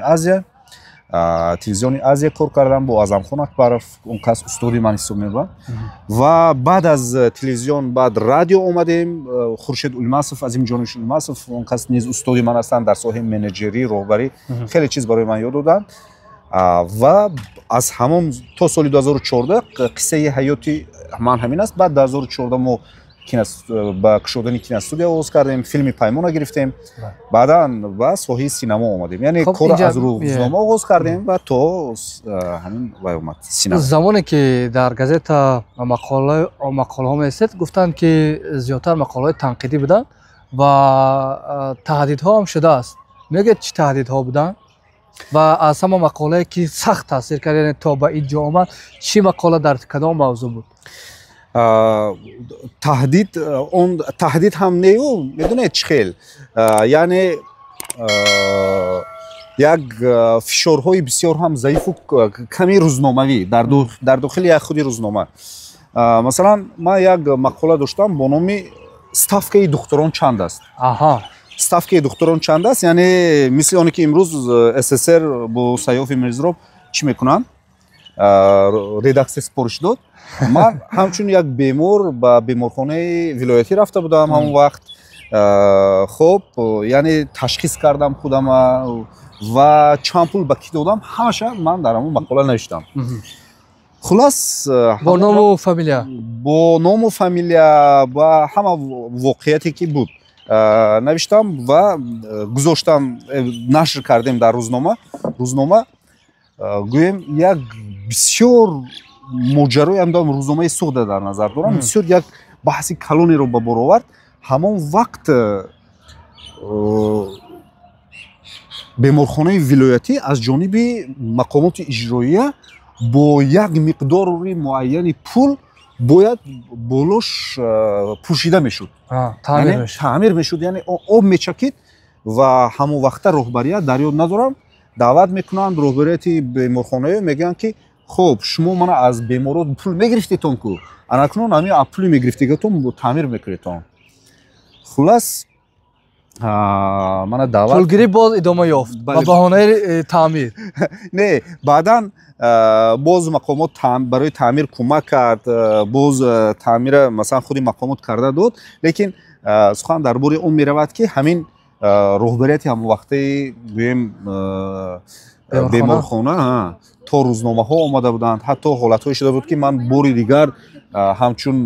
Азия кор кардам бо Азамхон Акбаров, он кас устоди ман ҳисоб мебарад. ва баъд аз телевизион баъд радио омадем. Хуршед Улмасов, Азимҷонович Улмасов, он кас низ устоди ман ҳастанд дар соҳаи менеҷерӣ, роҳбарӣ. хеле чиз барои ман ёд доданд. ва аз ҳамон то соли 2014 қиссаи ҳаёти ман ҳамин аст. баъд 2014 мо ба кушодани киностудия оғоз кардем, филми Паймона гирифтем, баъдан ба соҳаи синамо омадем. Яъне кор аз рӯзнома оғоз кардем ва то ҳамин вай омад синамо. замоне ки дар газета мақолаҳо месед, гуфтанд ки зиёдтар мақолаҳои танқидӣ буданд ва таҳдидҳо ҳам шудааст. мегӯед чӣ таҳдидҳо буданд? ва аз ҳама мақолае ки сахт таъсир кард, яъне то ба ин ҷо омад, чӣ мақола дар кадом мавзӯъ буд? таҳдид ҳам нею медонед чӣ хел, яъне як фишорҳои бисёр ҳам заифу ками рӯзномавӣ дар дохили як худи рӯзнома. Масалан, ман як мақола доштам бо номи ставкаи духтурон чанд аст. ставкаи духтурон чанд аст, яъне мисли оне ки имрӯз СССР бо Сайёфи Мирзороб чӣ мекунанд? Редаксия сипориш дод. Ман ҳамчун як бемор ба беморхонаи вилоятӣ рафта будам ҳамон вақт. Хоб, яъне ташхис кардам худама ва чанд пул ба кӣ додам, ҳамаша ман дар ҳамон мақола навиштам. Хулас бо ному фамилия? Бо ному фамилия ва ҳама воқеияте ки буд навиштам ва гузоштам, нашр кардем дар рӯзнома. Гӯем як бисёр моҷарои андам рӯзномаи Суғда дар назар дорам, бисёр як баҳси калонеро ба бор овард. ҳамон вақт беморхонаи вилоятӣ аз ҷониби мақомоти иҷроия бо як миқдори муайяни пул бояд болош пӯшида мешуд, таъмир мешуд, яъне об мечакид ва ҳамонвақта роҳбарият дар ёд надорам даъват мекунанд роҳбарияти беморхонаё, мегӯянд ки хоб шумо мана аз беморот пул мегирифтетон ку анакунун ҳамин аз пули мегирифтигатон таъмир мекунедтон. Хулас мана даъват пулгирӣ боз идома ёфт ба баҳонаи таъмир. Не, баъдан боз мақомот барои таъмир кӯмак кард, боз таъмира масалан худи мақомот карда дод, лекин сухан дар бори он меравад ки ҳамин роҳбарияти ҳамонвақтаи гӯем беморхона то рӯзномаҳо омада буданд, ҳатто ҳолатҳое шуда буд ки ман бори дигар ҳамчун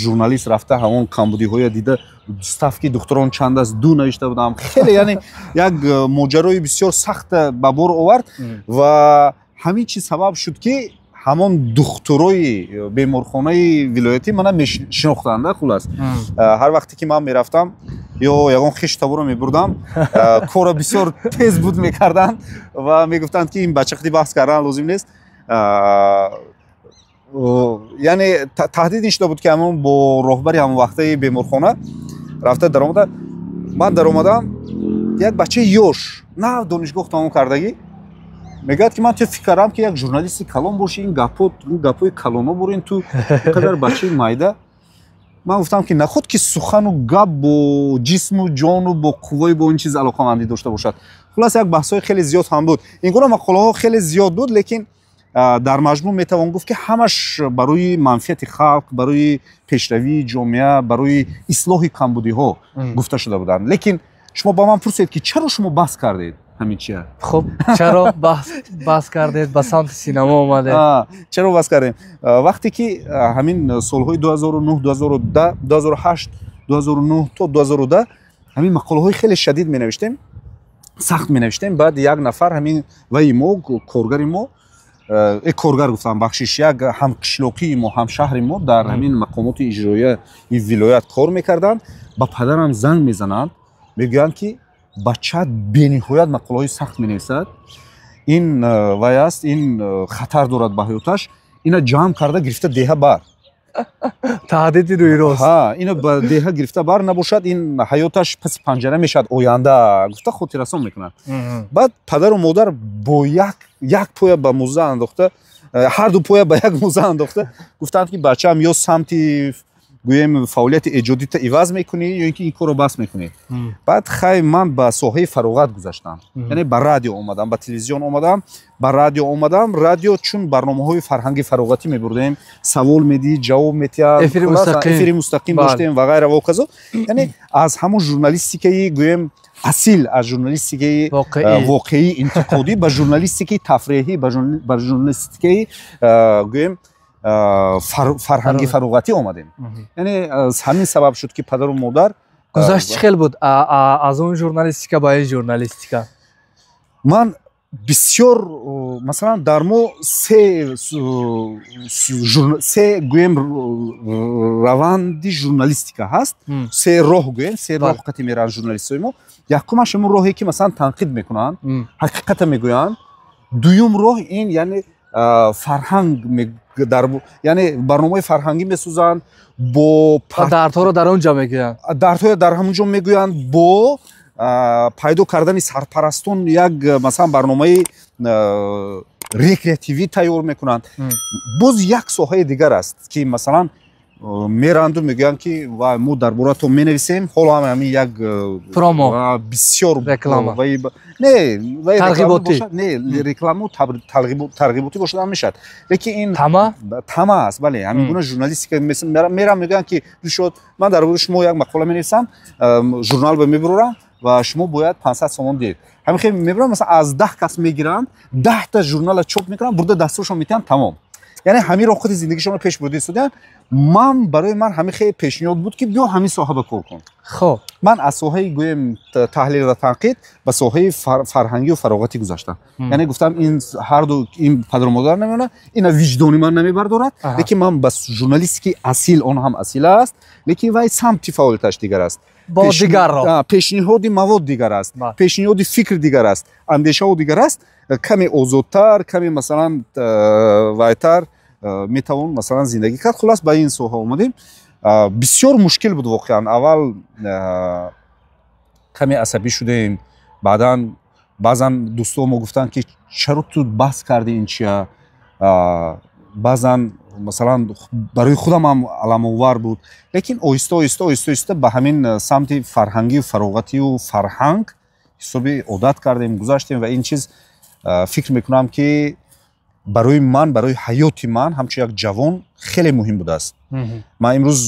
журналист рафта ҳамон камбудиҳоя дида ставки духтурон чанд аст ду навишта будам. Хеле яъне як моҷарои бисёр сахт ба бор овард ва ҳамин чиз сабаб шуд ки ҳамон духтурои беморхонаи вилоятӣ мана мешинохтанд. Хулас ҳар вақте ки ман мерафтам ё ягон хештабуро мебурдам, кора бисёр тез буд мекарданд ва мегуфтанд ки ин бача худӣ баҳс кардан лозим нест. Яъне таҳдид ин шуда буд ки ҳамон бо роҳбари ҳамонвақтаи беморхона рафта даромада, ман даромадам, як бачаи ёш нав донишгоҳ тамом кардагӣ мегӯяд ки ман ту фикр кардам ки як журналисти калон боши, ин гапҳои калоно бурин ту инқадар бачаи майда. Ман гуфтам ки наход ки сухану гап бо ҷисму ҷону бо қувваи бо ин чиз алоқамандӣ дошта бошад. Хулас як баҳсҳои хеле зиёд ҳам буд. Ин гуна мақолаҳо хеле зиёд буд, лекин дар маҷмӯъ метавон гуфт ки ҳамаш барои манфиати халқ, барои пешравии ҷомеа, барои ислоҳи камбудиҳо гуфта шуда буданд. Лекин шумо ба ман пурсед ки чаро шумо баҳс кардед ҳамин чия? Хуб, чаро баҳс кардед ба самти синамо омадед? Чаро баҳс кардем? Вақте ки ҳамин солҳои 2009, 2010, 2008, 2009 то 2010 ҳамин мақолаҳои хеле шадид менавиштем, сахт менавиштем. Баъд як нафар ҳамин ваи мо, коргари мо, коргар гуфтам бахшиш, як ҳамқишлоқии мо, ҳамшаҳри мо дар ҳамин мақомоти иҷроияи вилоят кор мекарданд. Ба падарам занг мезананд, мегӯянд ки бачаат бениҳоят мақолаҳои сахт менависад, ин вай аст, ин хатар дорад ба ҳаёташ, ина ҷамъ карда гирифта деҳа бар. таҳдиди рӯйрост. Ина ба деҳа гирифта бар набошад, ин ҳаёташ паси панҷара мешавад оянда гуфта хотиррасон мекунад. Баъд падару модар бо як поя ба мӯза андохта, ҳар ду поя ба як мӯза андохта гуфтанд ки бачаам ё самти гӯем фаъолияти эҷодита иваз мекунӣ ё ин ки ин корро бас мекунӣ. Баъд хай ман ба соҳаи фароғат гузаштам, яъне ба радио омадам, ба телевизион омадам, ба радио омадам. Радио чун барномаҳои фарҳанги фароғатӣ мебурдем, савол медиҳӣ, ҷавоб метиҳад, эфири мустақим доштем ва гайра ва казо. Яъне аз ҳамон журналистикаи гӯем асил, аз журналистикаи воқеӣ интиқодӣ ба журналистикаи тафреҳӣ, ба журналистикаи гӯем фарҳанги фаруғатӣ омадем. Яъне аз ҳамин сабаб шуд ки падару модар гузашт чӣ хел буд аз он журналистика ба ин журналистика? ман бисёр масалан дар мо се гӯем раванди журналистика ҳаст. се роҳ гӯем, се роҳ қати мераванд журналистҳои мо. Якумаш ин роҳе ки масалан танқид мекунанд, ҳақиқата мегӯянд. дуюм роҳ ин яъне фарҳанг яъне барномаи фарҳангӣ месозанд бо дардҳоро дар он ҷо мегӯянд. дардҳоро дар ҳамон ҷо мегӯянд бо пайдо кардани сарпарастон як масалан барномаи рекреативӣ тайёр мекунанд. боз як соҳаи дигар аст ки масалан меранду мегӯянд ки ва мо дар бораи то менависем ҳоло ҳамин як промо бисёр реклама тарғиботӣ реклама тарғиботӣ бошад ҳам мешавад. лекин ин тама аст. бале ҳамин гуна журналистика мерам мегӯянд ки шуд ман дар бораи шумо як мақола менависам, журналба мебурорам ва шумо бояд 500 сомон диҳед. ҳамин хел мебурам масалан аз 10 кас мегиранд, 10 та журнала чоп мекунанд, бурда дастуршон метиҳанд, тамом. яъне ҳамин роҳхати зиндагишонро пеш бурда истодаанд. ман барои ман ҳамин хеле пешниҳод буд ки биё ҳамин соҳа ба кор кун. хоб ман аз соҳаи гӯем таҳлил ва танқид ба соҳаи фарҳангию фароғатӣ гузаштам. яъне гуфтам ин ҳарду ин падару модар намеона, ина виҷдони ман намебардорад, лекин ман ба журналистикаи асил, он ҳам асил аст, лекин вай самти фаъолияташ дигар аст. бо дигарро пешниҳоди мавод дигар аст, пешниҳоди фикр дигар аст, андешаҳо дигар аст, каме озодтар, каме масалан вайтар метавон масалан зиндагӣ кард. хулос ба ин соҳа омадем. бисёр мушкил буд воқеан. аввал каме асабӣ шудем, баъдан баъзан дӯстоҳо мо гуфтанд ки чаро ту баҳс карди ин чия. баъзан масалан барои худам ҳам аламовар буд, лекин оҳиста ба ҳамин самти фарҳангию фароғатию фарҳанг ҳисоби одат кардем, гузаштем ва ин чиз фикр мекунам ки барои ман, барои ҳаёти ман ҳамчун як ҷавон хеле муҳим будааст. ман имрӯз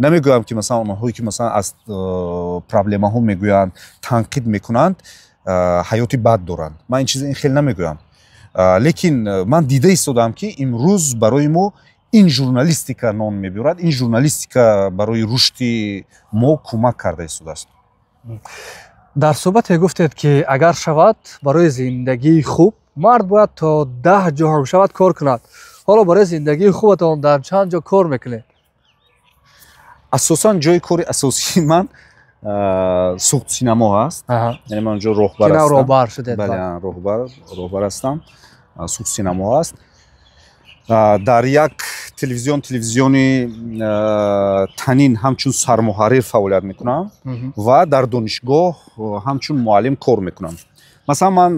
намегӯям ки масалан онҳое ки масалан аз проблемаҳо мегӯянд, танқид мекунанд, ҳаёти бад доранд. ман ин чиз ин хеле намегӯям. лекин ман дида истодам ки имрӯз барои мо ин журналистика нон мебиёрад, ин журналистика барои рушди мо кӯмак карда истодааст. дар суҳбате гуфтед ки агар шавад барои зиндагии хуб мард бояд то 10 ҷо ҳам шавад кор кунад. ҳоло барои зиндагии хубатон дар чанд ҷо кор мекунед? асосан ҷои кори асосии ман суғд синамо аст. яъне ман онҷо роҳбар ҳастам. суғд синамо аст. дар як телевизиони танин ҳамчун сармуҳаррир фаъолият мекунам ва дар донишгоҳ ҳамчун муаллим кор мекунам. масалан ман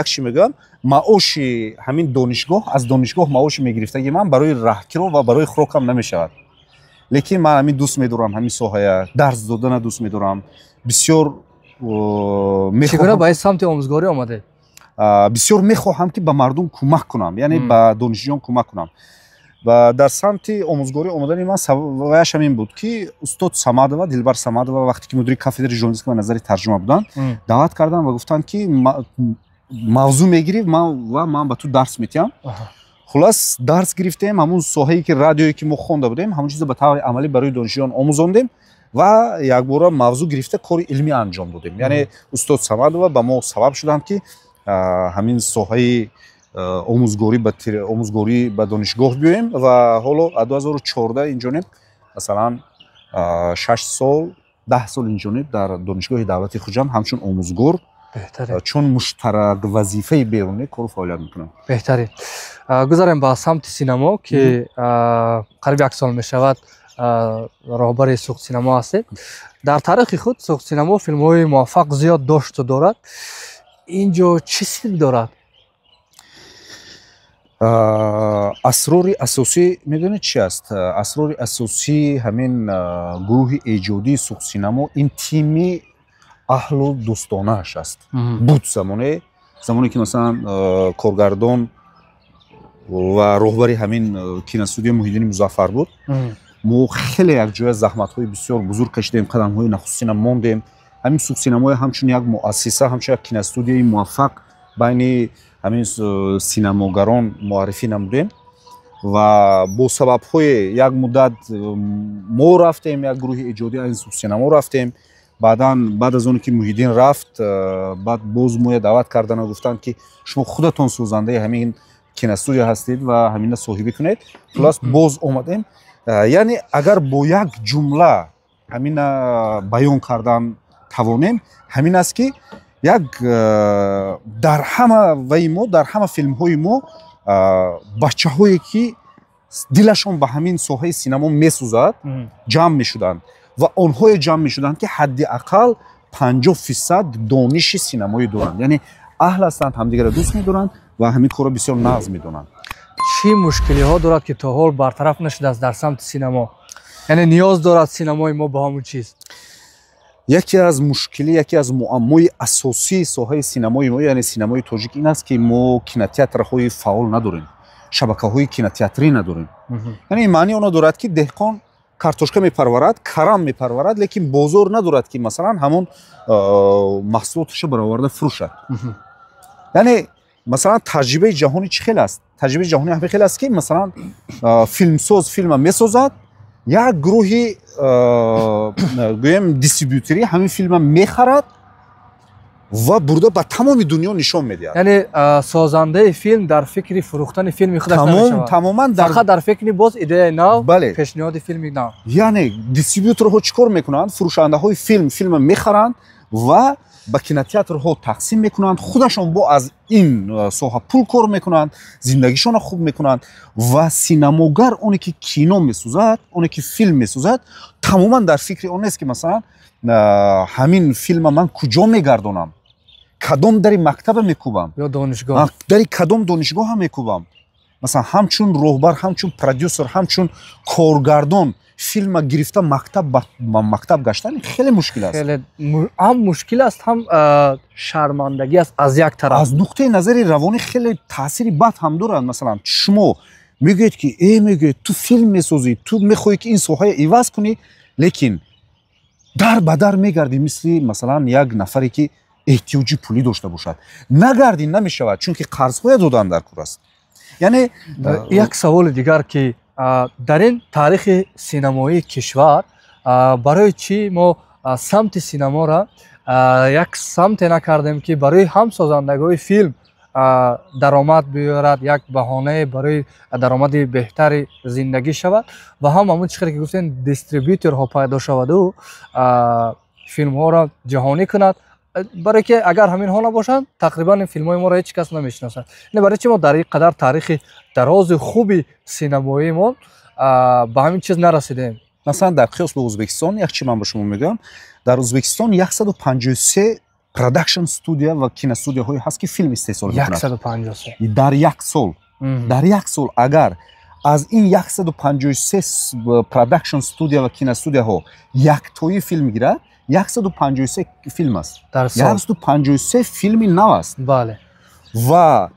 як чӣ мегӯям, маоши ҳамин донишгоҳ, аз донишгоҳ маоши мегирифтаги ман барои раҳкиро ва барои хӯрокам намешавад. лекин ман ҳамин дӯст медорам, ҳамин соҳая дарс додана дӯст медорам. бисёр чӣ гуна ба ин самти омӯзгорӣ омадед? бисёр мехоҳам ки ба мардум кӯмак кунам, яъне ба донишҷӯён кӯмак кунам. ва дар самти омӯзгорӣ омадани ман сабабаш ҳамин буд ки устод Самадова, Дилбар Самадова вақте ки мудири кафедраи журналистика ва назари тарҷума буданд, даъват карданд ва гуфтанд ки мавзӯъ мегирӣ ва ман ба ту дарс метиҳам. хулас дарс гирифтем, ҳамун соҳае ки радиое ки мо хонда будем, ҳамун чиза ба таври амалӣ барои донишҷӯён омӯзондем ва якбора мавзӯъ гирифта кори илмӣ анҷом додем. яъне устод Самадова ба мо сабаб шуданд ки ҳамин соҳаи омӯзгорӣ ба донишгоҳ биёем ва ҳоло 2014 инҷониб масалан 6 сол 10 сол инҷониб дар донишгоҳи давлати хуҷанд ҳамчун омӯзгор чун муштарак вазифаи берунӣ кору фаъолият мекунам. беҳтарин. гузарем ба самти синамо ки қариб 1 сол мешавад роҳбари суғд синамо ҳастед. дар таърихи худ суғд синамо филмҳои муваффақ зиёд дошту дорад. ин ҷо чӣ сир дорад? асрори асосӣ медонед чӣ аст? асрори асосии ҳамин гурӯҳи эҷодии суғд синамо ин тими аҳлу дӯстонааш аст. буд замоне ки масалан коргардон ва роҳбари ҳамин киностудияи Муҳиддини Музаффар буд. мо хеле якҷоя заҳматҳои бисёр бузург кашидем, қадамҳои нахустина мондем. ҳамин суғд синамои ҳамчун як муассиса, ҳамчун як киностудияи муваффақ байни ҳамин синамогарон муаррифӣ намудем ва бо сабабҳои як муддат мо рафтем, як гурӯҳи эҷодӣ аз синемо рафтем. баъд аз оне ки Муҳиддин рафт, баъд боз моя даъват кардану гуфтанд ки шумо худатон созандаи ҳамин киностудия ҳастед ва ҳамина соҳибӣ кунед. Хулос боз омадем. Яъне агар бо як ҷумла ҳамина баён кардан тавонем, ҳамин аст ки як дар ҳамаваи мо, дар ҳама филмҳои мо бачаҳое ки дилашон ба ҳамин соҳаи синемо месӯзад, ҷамъ мешуданд ва онҳое ҷамъ мешуданд ки ҳадди ақал 50% дониши синемоӣ доранд. Яъне аҳл ҳастанд, ҳамдигарро дӯст медоранд ва ҳамин корро бисёр нағз медонанд. чӣ мушкилиҳо дорад ки то ҳол бартараф нашудааст дар самти синемо? яъне ниёз дорад синемои мо ба ҳамун чиз? яке аз мушкилӣ, яке аз муаммои асосии соҳаи синемои мо, яъне синемои тоҷик ин аст ки мо кинотеатрҳои фаъол надорем, шабакаҳои кинотеатрӣ надорем. яъне маъни оно дорад ки деҳқон картошка мепарварад, карам мепарварад, лекин бозор надорад ки масалан ҳамон маҳсулоташро бароварда фурӯшад. яъне масалан таҷрибаи ҷаҳонӣ чӣ хел аст? таҷрибаи ҷаҳонӣ ҳамин хел аст ки масалан филмсоз филма месозад, як гурӯҳи гӯем дистрибьютери ҳамин филма мехарад ва бурда ба тамоми дунё нишон медиҳад. яъне созандаи филм дар фикри фурӯхтани филми худаш намешавад, тамоман фақат дар фикри боз идеяи нав, бале, пешниҳоди филми нав. яъне дистрибьюторҳо чӣ кор мекунанд? фурӯшандаҳои филма мехаранд ва ба кинотеатрҳо тақсим мекунанд. худашон бо аз ин соҳа пул кор мекунанд, зиндагишонро хуб мекунанд ва синамогар оне ки кино месӯзад, оне ки филм месӯзад, тамоман дар фикри он нест ки масалан ҳамин филма ман куҷо мегардонам, кадом дари мактаба мекӯбам, ё донишгоҳ, дари кадом донишгоҳа мекӯбам. масалан ҳамчун роҳбар, ҳамчун продюсер, ҳамчун коргардон филма гирифта мактаб гаштан хеле мушкил аст. ҳам мушкил аст, ҳам шармандагӣ аст аз як тараф. аз нуқтаи назари равонӣ хеле таъсири бад ҳам дорад. масалан шумо мегӯед ки мегӯед ту филм месозӣ, ту мехоҳӣ ки ин соҳаи иваз кунӣ, лекин дар ба дар мегардӣ мисли масалан як нафаре ки эҳтиёҷи пулӣ дошта бошад. нагардӣ намешавад, чунки қарзҳоя додан дар кор аст. яъне як саволи дигар ки дар ин таърихи синемоии кишвар барои чӣ мо самти синеморо як самте накардем ки барои ҳам созандагои филм даромад биёрад, як баҳонае барои даромади беҳтари зиндагӣ шавад ва ҳам ҳамун чӣ ки гуфтем дистрибьюторҳо пайдо шаваду филмҳоро ҷаҳонӣ кунад, барое ки агар ҳаминҳо набошанд тақрибан ин филмҳои моро ҳеҷ кас намешиносад. барои чӣ мо дар ин қадар таърихи дарози хуби синемоимон ба ҳамин чиз нарасидем? масалан дар қиёс ба Ӯзбекистон як чӣ ман ба шумо мегӯям, дар Ӯзбекистон 153 продакшн студия ва киностудияҳое ҳаст ки филм истеҳсол мекунад. 153 дар як сол. дар як сол агар аз ин 153 продакшн студия ва киностудияҳо яктои филм гирад, 153 филм аст. 153 филми нав аст. бале. ва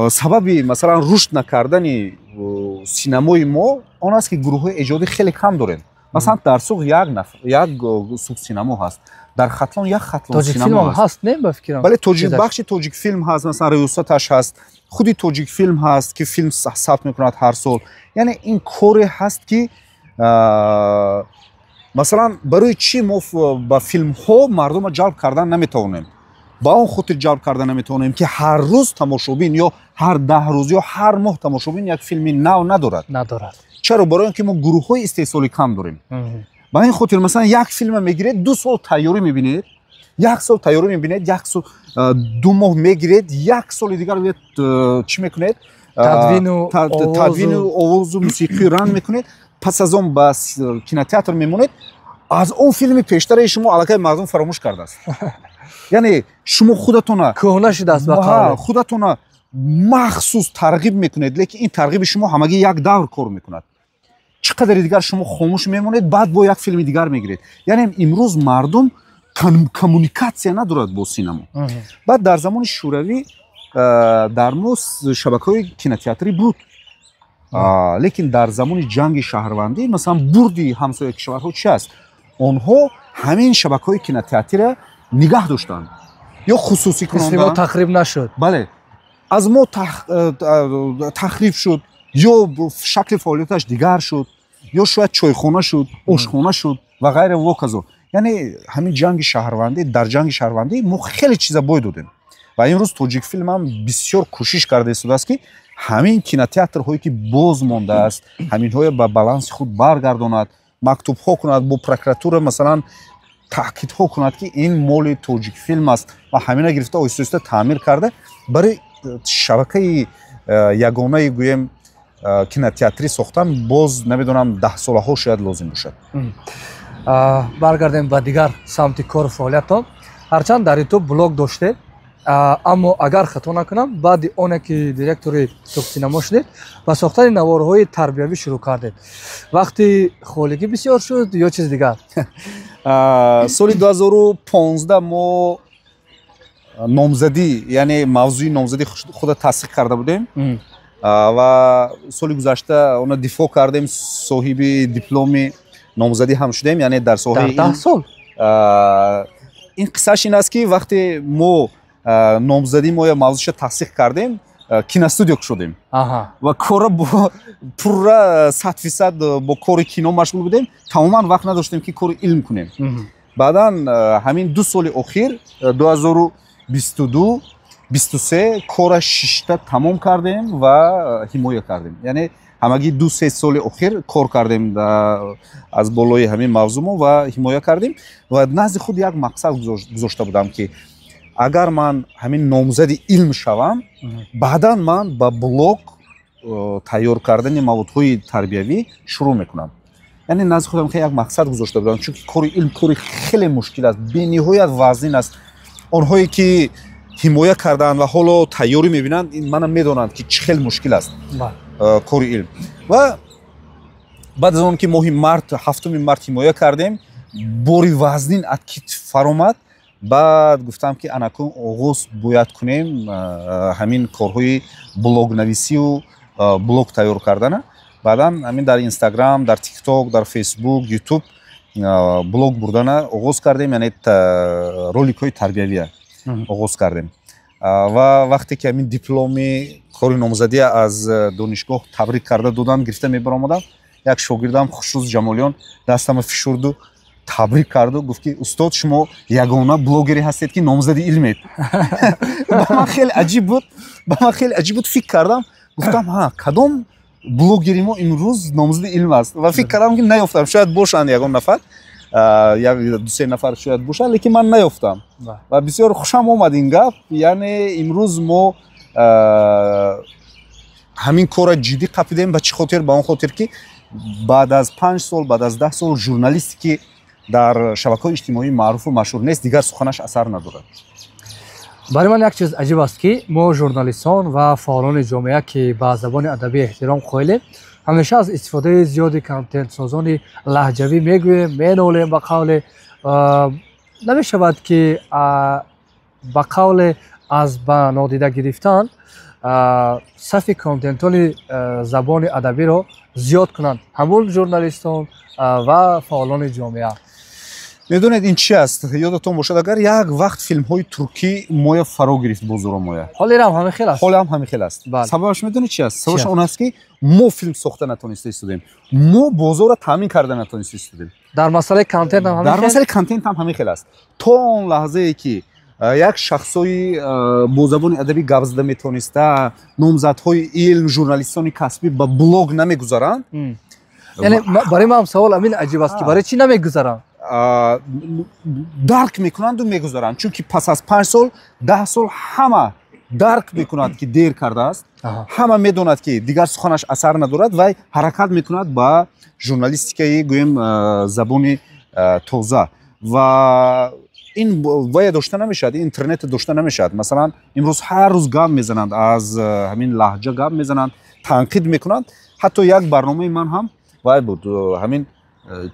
сабаби масалан рушд накардани синемои мо он аст ки гурӯҳҳои эҷодӣ хеле кам дорем. масалан дар суғ як суғ синемо ҳаст, дар хатлон як хатлон синемо ҳаст. не ба фикрам. бале, бахши тоҷик филм ҳаст, масалан риёсаташ ҳаст, худи тоҷик филм ҳаст ки филм сабт мекунад ҳар сол. яъне ин коре ҳаст ки масалан барои чӣ мо ба филмҳо мардума ҷалб кардан наметавонем? ба он хотир ҷалб карда наметавонем ки ҳар рӯз тамошобин ё ҳар 10 рӯз ё ҳар моҳ тамошобин як филми нав надорад. чаро? барои он ки мо гурӯҳҳои истеҳсолӣ кам дорем. ба ин хотир масалан як филма мегиред, 2 сол тайёрӣ мебинед, 1 сол тайёрӣ мебинед, 1 сол 2 моҳ мегиред, 1 соли дигар чӣ мекунед? тадвину овозу мусиқӣ ранг мекунед, пас аз он ба кинотеатр мемонед, аз он филми пештараи шумо аллакай мардум фаромӯш кардааст. яъне шумо худатона кӯҳна шудааст ба қавле, худатона махсус тарғиб мекунед, лекин ин тарғиби шумо ҳамагӣ як давр кор мекунад. чӣ қадари дигар шумо хомӯш мемонед, баъд бо як филми дигар мегиред. яъне имрӯз мардум коммуникатсия надорад бо синемо. баъд дар замони шӯравӣ дар мо шабакаҳои кинотеатрӣ буд, лекин дар замони ҷанги шаҳрвандӣ масалан бурди ҳамсояи кишварҳо чӣ аст? онҳо ҳамин шабакаҳои кинотеатрро нигаҳ доштанд ё хусусӣ кунондан. тахриб нашуд. бале, аз мо тахриб шуд, ё шакли фаъолияташ дигар шуд, ё шояд чойхона шуд, ошхона шуд ва ғайра ва казо. Яъне ҳамин ҷанги шаҳрвандӣ, дар ҷанги шаҳрвандӣ мо хеле чиза бой додем. Ва имрӯз Тоҷикфилм ҳам бисёр кӯшиш карда истодааст ки ҳамин кинотеатрҳое ки боз мондааст, ҳаминҳое ба баланси худ баргардонад, мактубҳо кунад, бо прокуратура масалан таъкидҳо кунад ки ин моли Тоҷикфилм аст ва ҳамина гирифта оҳиста-оҳиста таъмир карда барои шабакаи ягонаи гӯем кинотеатрӣ сохтан боз намедонам 10 солаҳо шояд лозим бошад. Баргардем ба дигар самти кору фаъолиятон. Ҳарчанд дар ютуб блог доштед, аммо агар хато накунам баъди оне ки директори Тӯбсинамо шудед ба сохтани наворҳои тарбиявӣ шурӯъ кардед. Вақти холигӣ бисёр шуд ё чиз дигар? Соли 2015 мо номзадӣ, яъне мавзӯи номзадӣ худа тасдиқ карда будем ва соли гузашта оно дифоъ кардем, соҳиби дипломи номзадӣ ҳам шудем, яъне дар соҳаи 10 сол. ин қиссааш ин аст ки вақте мо номзадӣ мо я мавзӯша тасдиқ кардем, киностудиё кушодем ва кора бо пурра 100% бо кори кино машғул будем, тамоман вақт надоштем ки кори илм кунем. Баъдан ҳамин 2 соли охир 2022-23 кора 6та тамом кардем ва ҳимоя кардем. Яъне ҳамагӣ 2-3 соли охир кор кардем аз болои ҳамин мавзӯъ ва ҳимоя кардем ва назди худ як мақсад гузошта будам ки агар ман ҳамин номзади илм шавам, баъдан ман ба блог тайёр кардани маводҳои тарбиявӣ шурӯъ мекунам. Яъне назди худам як мақсад гузошта будам, чунки кори илм кори хеле мушкил аст, бениҳоят вазнин аст. онҳое ки ҳимоя кардаанд ва ҳоло тайёрӣ мебинанд, манам медонанд ки чӣ хел мушкил аст кори илм. Ва баъд аз он ки моҳи март 7 март ҳимоя кардем, бори вазнин аз китф фаромад. Баъд гуфтам ки анакун оғоз бояд кунем ҳамин корҳои блогнависию блог тайёр кардана. Баъдан ҳамин дар Инстаграм, дар ТикТок, дар Фейсбук, Ютуб блог бурдана оғоз кардем, яъне роликҳои тарбиявия оғоз кардем. Ва вақте ки ҳамин дипломи кори номзадия аз донишгоҳ табрик карда доданд, гирифта мебаромадам, як шогирдам Хушрӯз Ҷамолиён дастама фишурду, табрик карду, гуфт ки устод шумо ягона блогере ҳастед ки номзади илмед. Ба ман хеле аҷиб буд, фикр кардам, гуфтам ҳа кадом блогери мо имрӯз номзади илм аст ва фикр кардам ки наёфтам, шояд бошанд ягон нафар, як 2-3 нафар шояд бошанд, лекин ман наёфтам ва бисёр хушам омад ин гап. Яъне имрӯз мо ҳамин кора ҷиддӣ қапидем. Ба чӣ хотир? Ба он хотир ки баъд аз 5 сол, баъд аз 10 сол журналисте ки дар шабакаҳои иҷтимоӣ маъруфу машҳур нест, дигар суханаш асар надорад. барои ман як чиз аҷиб аст ки мо журналистон ва фаъолони ҷомеа ки ба забони адабӣ эҳтиром қоилем, ҳамеша аз истифодаи зиёди контентсозони лаҳҷавӣ мегӯем, менолем ба қавле, намешавад ки ба қавле аз ба нодида гирифтан сафи контентони забони адабиро зиёд кунанд ҳамон журналистон ва фаъолони ҷомеа. медонед ин чӣ аст? Ёдатон бошад, агар як вақт филмҳои туркӣ моя фаро гирифт бозора моя. ҳолирам ҳамин хел аст. ҳолам ҳамин хел аст. Сабабаш медонед чӣ аст? Сабабаш он аст ки мо филм сохта натониста истодем. Мо бозора таъмин карда натониста истодем. дар масъалаи контент ҳам ҳамин хел? Дар масъалаи контент ҳам ҳамин хел аст. То он лаҳзае ки як шахсои бо забони адабӣ гап зада метавониста, номзадҳои илм, журналистони касбӣ ба блог намегузаранд. Яъне барои ман савол ҳамин аҷиб аст ки барои чӣ намегузаранд? дарк мекунанду мегузаранд, чунки пас аз 5 сол 10 сол ҳама дарк мекунад ки дер кардааст, ҳама медонад ки дигар суханаш асар надорад, вай ҳаракат мекунад ба журналистикаи гӯем забони тоза ва ин вая дошта намешавад, интернет дошта намешавад. Масалан имрӯз ҳар рӯз гап мезананд, аз ҳамин лаҳҷа гап мезананд, танқид мекунанд. ҳатто як барномаи ман ҳам вай буд, ҳамин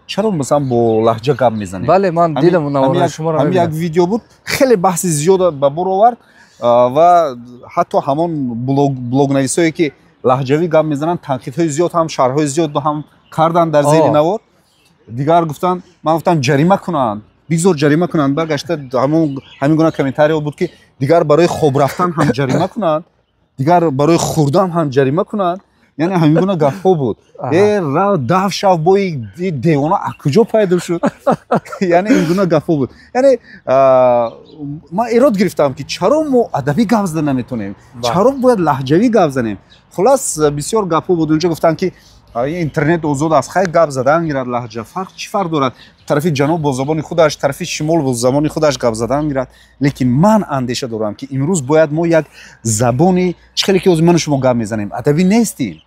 чаро масалан бо лаҳҷа гап мезанем. Бале, ман дидам навораи шуморо. ҳамин як видео буд, хеле баҳси зиёд ба бор овард ва ҳатто ҳамон блогнависое ки лаҳҷавӣ гап мезананд, танқидҳои зиёд ҳам, шарҳҳои зиёд ҳам карданд дар зери навор. Дигар гуфтанд, ман гуфтам ҷарима кунанд, бигзор ҷарима кунанд. Баргашта ҳамин гуна комментариҳо буд ки дигар барои хоб рафтан ҳам ҷарима кунанд, дигар барои хӯрдан ҳам ҷарима кунанд. یعنی همین گونه گپ‌ها بود را داف شاف بوی دیوانه کجا پیدا شد یعنی این گونه گپ‌ها بود یعنی ما ایراد گرفتم که چرا ما ادبی گپ زدن نمیتونیم چرا باید لهجوی گپ زنیم خلاص بسیار گپ‌ها بود اونجا گفتن که اینترنت آزاد است خیلی گپ زدن گیرد لهجه فرق چی فرق دارد طرف جنوب با زبان خودش طرف شمال با زبان خودش گپ زدن گیرد لیکن من اندیشه دارم که امروز باید ما یک زبانی چخیلی که از من شما گپ میزنیم ادبی نیستیم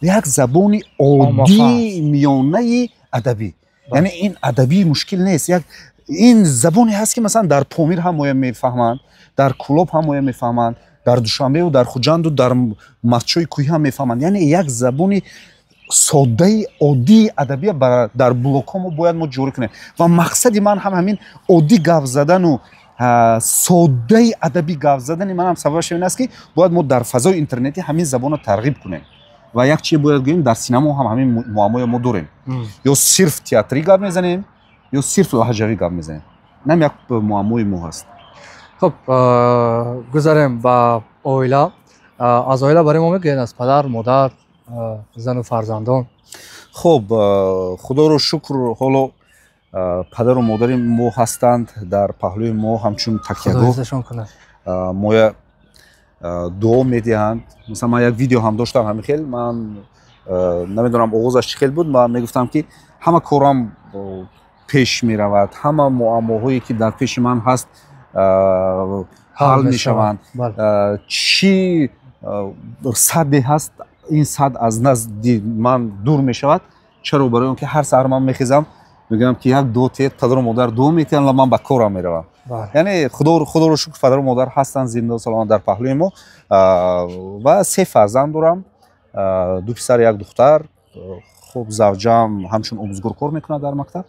یک زبانی عادی میانه ادبی یعنی این ادبی مشکل نیست یک این زبانی هست که مثلا در پامیر هم ما میفهمند در کلوب هم ما میفهمند در دوشنبه و در خوجند و در مسجد کوهی هم میفهمند یعنی یک زبانی ساده عادی ادبی در بلوک ها ما باید ما جوری کنیم و مقصد من هم همین عادی گپ زدن و ساده ادبی گپ زدن من هم سببش این است که باید ما در فضای اینترنتی همین زبان رو ترغیب کنیم و یک چیز باید گوییم در سینما هم همین معمای ما داریم یا صرف تئاتری گپ میزنیم یا صرف لهجوی گپ میزنیم نم یک معمای ما هست خب گذاریم با اویلا از اویلا برای ما میگین از پدر مادر زن و فرزندان خب خدا رو شکر حالا پدر و مادر ما هستند در پهلوی ما همچون تکیه‌گاه ما دعا میدهند مثلا من یک ویدیو هم داشتم همین خیلی من نمیدونم آغازش چی خیلی بود من میگفتم که همه کارم پیش میرود همه معماهایی که در پیش من هست حل میشوند چی صد هست این صد از نزد من دور میشود چرا برای اون که هر سحر من میخیزم میگم که یک دو تیت پدر و مادر دو میتونن من به کارم میروم یعنی خدا رو شکر پدر و مادر هستن زنده و سلامت در پهلوی ما و 3 فرزند دارم 2 پسر 1 دختر خب زوجم همچون آموزگار کار میکنه در مکتب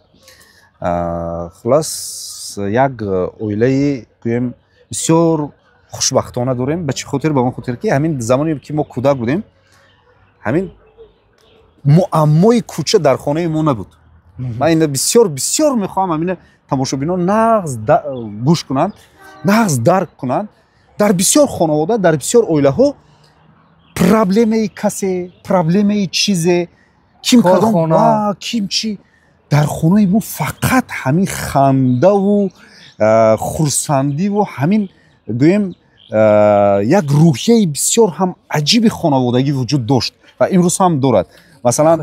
خلاص یک اویله گویم بسیار خوشبختانه داریم به چه خاطر به اون خاطر که همین زمانی که ما کودک بودیم همین معمای کوچه در خانه ما نبود من این بسیار بسیار میخوام همین تماشابینان نغز گوش کنند نغز درک کنند در بسیار خانواده در بسیار اویله ها پرابلم کسی پرابلم چیزی کیم کدام کیم چی در خانه ما فقط همین خنده و خرسندی و همین گویم یک روحیه بسیار هم عجیب خانوادگی وجود داشت و امروز هم دارد مثلا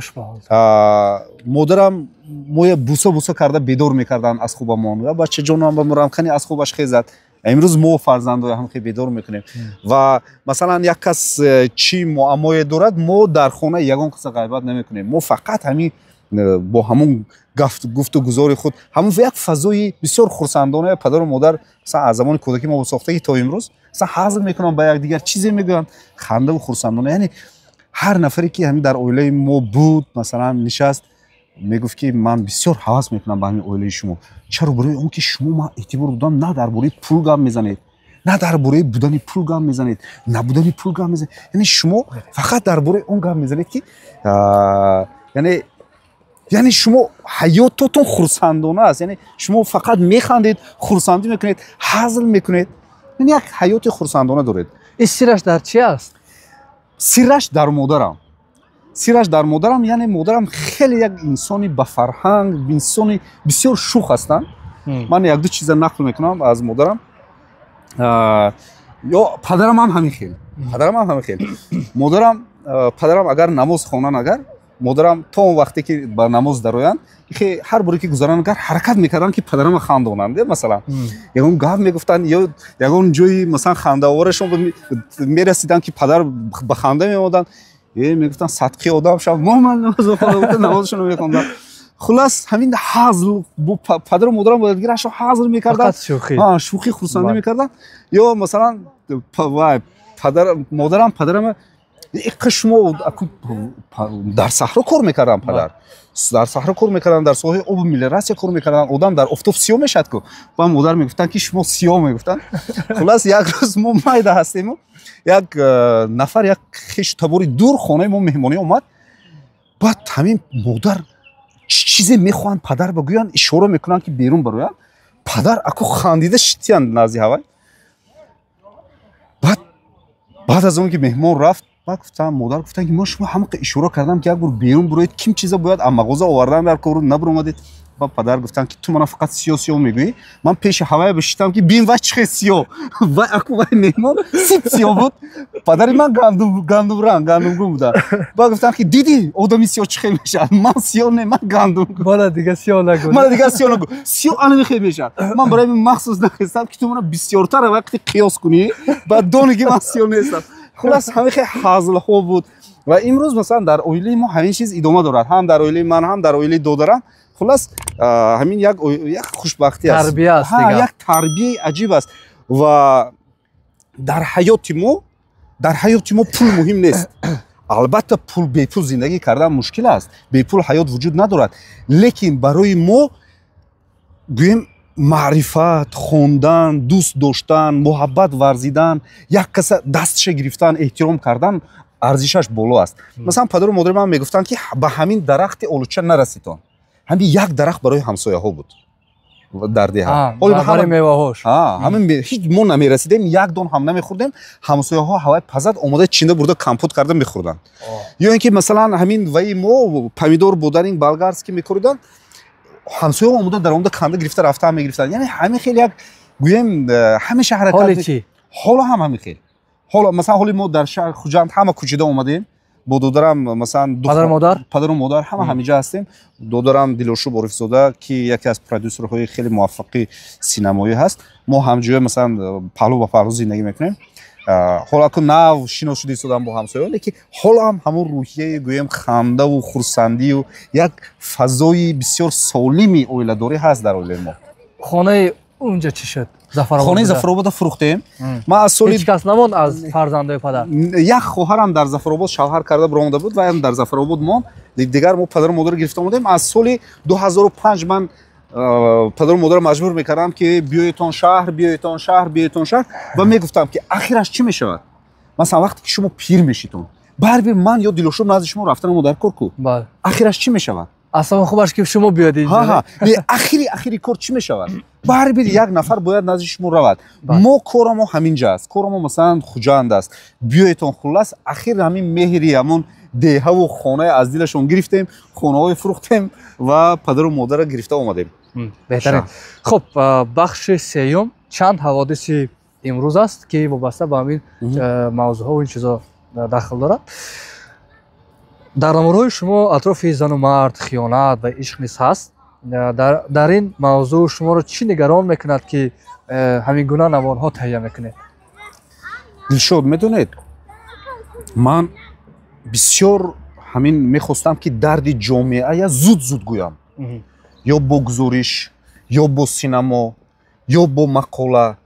مادرم موی بوسه کرده بیدار میکردن از خوابمان و بچه جانم به مرام کنی از خوابش خیزد امروز ما فرزندای هم خیلی بیدار میکنیم و مثلا یک کس چی معمای دارد ما در خانه یگان کس غیبت نمیکنیم ما فقط همین با همون گفت و گزار خود همون یک فضای بسیار خرسندانه پدر و مادر مثلا از زمان کودکی ما ساخته تا امروز مثلا حاضر میکنن با یک دیگر چیزی میگن خنده و خرسندانه یعنی هر نفری که همین در اویله ما بود مثلا نشست میگفت که من بسیار حواس میکنم به همین اویله شما چرا برای اون که شما ما اعتبار دادم نه درباره پول گپ میزنید نه درباره بودن پول گپ میزنید نه بودن پول گپ میزنید یعنی شما فقط درباره اون گپ میزنید که یعنی شما حیاتتون خرسندانه است یعنی شما فقط میخندید خرسندی میکنید هزل میکنید یعنی یک حیات خرسندانه دارید این سرش در چی است سرش در مادرم یعنی مادرم خیلی یک انسانی با فرهنگ انسانی بسیار شوخ هستند من یک دو چیز نقل میکنم از مادرم یا پدرم هم همین خیلی پدرم اگر نماز خوانن اگر مادرم تا اون وقتی که با نماز درویند که هر باری که گذران اگر حرکت میکردن که پدرم خندوننده مثلا یگون گپ میگفتن یا یگون جوی مثلا خنده آورشون میرسیدن که پدر به خنده میمودن میگفتن صدقه آدم شب من نماز خوندم نمازشون میخوندن خلاص همین حاضر پدر و مادرم با دیگه شو حاضر میکردن شوخی خرسندی میکردن یا مثلا پدرم یک شما در صحرا کار میکردن پدر در صحرا کار میکردن در ساحل آب میلرس کار میکردن آدم در آفتاب سیاه میشد که با مادر میگفتن که شما سیاه میگفتن خلاص یک روز ما مایده هستیم یک نفر یک خیش تباری دور خانه ما مهمانی اومد بعد همین مادر چیزی میخوان پدر بگوین اشاره میکنن که بیرون بروین پدر اکو خندیده شتیان نازی هوای بعد از اون که مهمان رفت بعد گفتم مادر گفتن که ما شما همه اشاره کردم که یک بار بیرون بروید کیم چیزا باید اما مغازه آوردن در کارو نبر اومدید. با پدر گفتن که تو من فقط سیاه میگویی. من پیش هوای بشیدم که بین و چه سیاه و اكو و مهمان سیاه بود. پدری من گندم رنگ بودم. بعد گفتن که دیدی آدمی سیاه چه میشه؟ من سیاه نه، من گندم. بالا دیگه سیاه نگو. من دیگه سیاه نگو. سیاه الان خیلی میشه. من برای مخصوص نخستم که تو من بسیارتر وقتی قیاس کنی بعد دونگی من سیاه نیستم. خلاص همه خیلی حاضر خوب بود. و امروز مثلا در اویلی ما همین چیز ادامه دارد. هم در اویلی من هم در اویلی دو دارم. خلاص همین یک خوشبختی است. تربیه است دیگه. یک تربیه عجیب است. و در حیات ما پول مهم نیست. البته پول بی پول زندگی کردن مشکل است. بی پول حیات وجود ندارد. لیکن برای ما گویم معرفت، خوندن، دوست داشتن، محبت ورزیدن، یک کس دستش گرفتن، احترام کردن ارزشش بالا است. مثلا پدر و مادر من میگفتن که به همین درخت اولوچه نرسیدن. همین یک درخت برای همسایه ها بود در ده. برای میوه هاش. همین هیچ ما نمیرسیدیم، یک دون هم نمیخوردیم. همسایه ها هوای پزد اومده چینده برده کمپوت کرده میخوردن. یا اینکه مثلا همین وای ما پمیدور بودن این بلگارس که میخوردن، همسایه ها اومده در اونجا کنده گرفته رفته هم میگرفتن. یعنی همین خیلی یک گویم همیشه حرکت. حالا چی؟ حالا هم همین خیلی. حالا مثلا حالی ما در شهر خوجند همه کوچیده اومدیم. با دودرم مثلا پدر و مادر همه همینجا هستیم. دودرم دلوشو بوریفزاده که یکی از پرودوسرهای خیلی موفقی سینمایی هست. ما همجوری مثلا پهلو با پهلو زندگی میکنیم. حالا که نو شناخته شده شدم با همسایه، لیکن حالا هم همون روحیه گویم خنده و خرسندی و یک فضای بسیار سالمی اویله‌داری هست در اویله ما. خانه اونجا چی شد؟ خانه زفرآباد فروختیم. ما از سال هیچ کس نموند از فرزندای پدر. یک خواهرم در زفرآباد شوهر کرده برآمده بود و هم در زفرآباد ماند. دیگر ما پدر و مادر گرفته بودیم. از سال 2005 من پدر و مادر مجبور میکردم که بیایتون شهر و میگفتم که اخیرش چی میشود؟ مثلا وقتی که شما پیر میشیتون بر من یا دلشم نزد شما رفتن مادر کار کو. بله. اخیرش چی میشود؟ اصلا خوبش که شما بیادید. اخیری کار چی میشود؟ بر یک نفر باید نزد شما رود. ما کارمو همینجا است. کارمو مثلا خوجند است. بیایتون خلاص اخیر همین مهری همون ده و خانه از دلشون گرفتیم، خانه های فروختیم و پدر و مادر گرفته اومدیم. بهتره. خب بخش سیوم چند حوادث امروز است که وابسته به همین موضوع ها و این چیزا داخل دارد. در نامه‌های شما اطراف زن و مرد، خیانت و عشق نیز هست. در این موضوع شما رو چی نگران میکند که همین گونه نوارها تهیه میکنید؟ دلشاد میدونید من بسیار همین میخواستم که درد جامعه یا زود گویم، یا با گزارش یا با سینما یا با مقاله.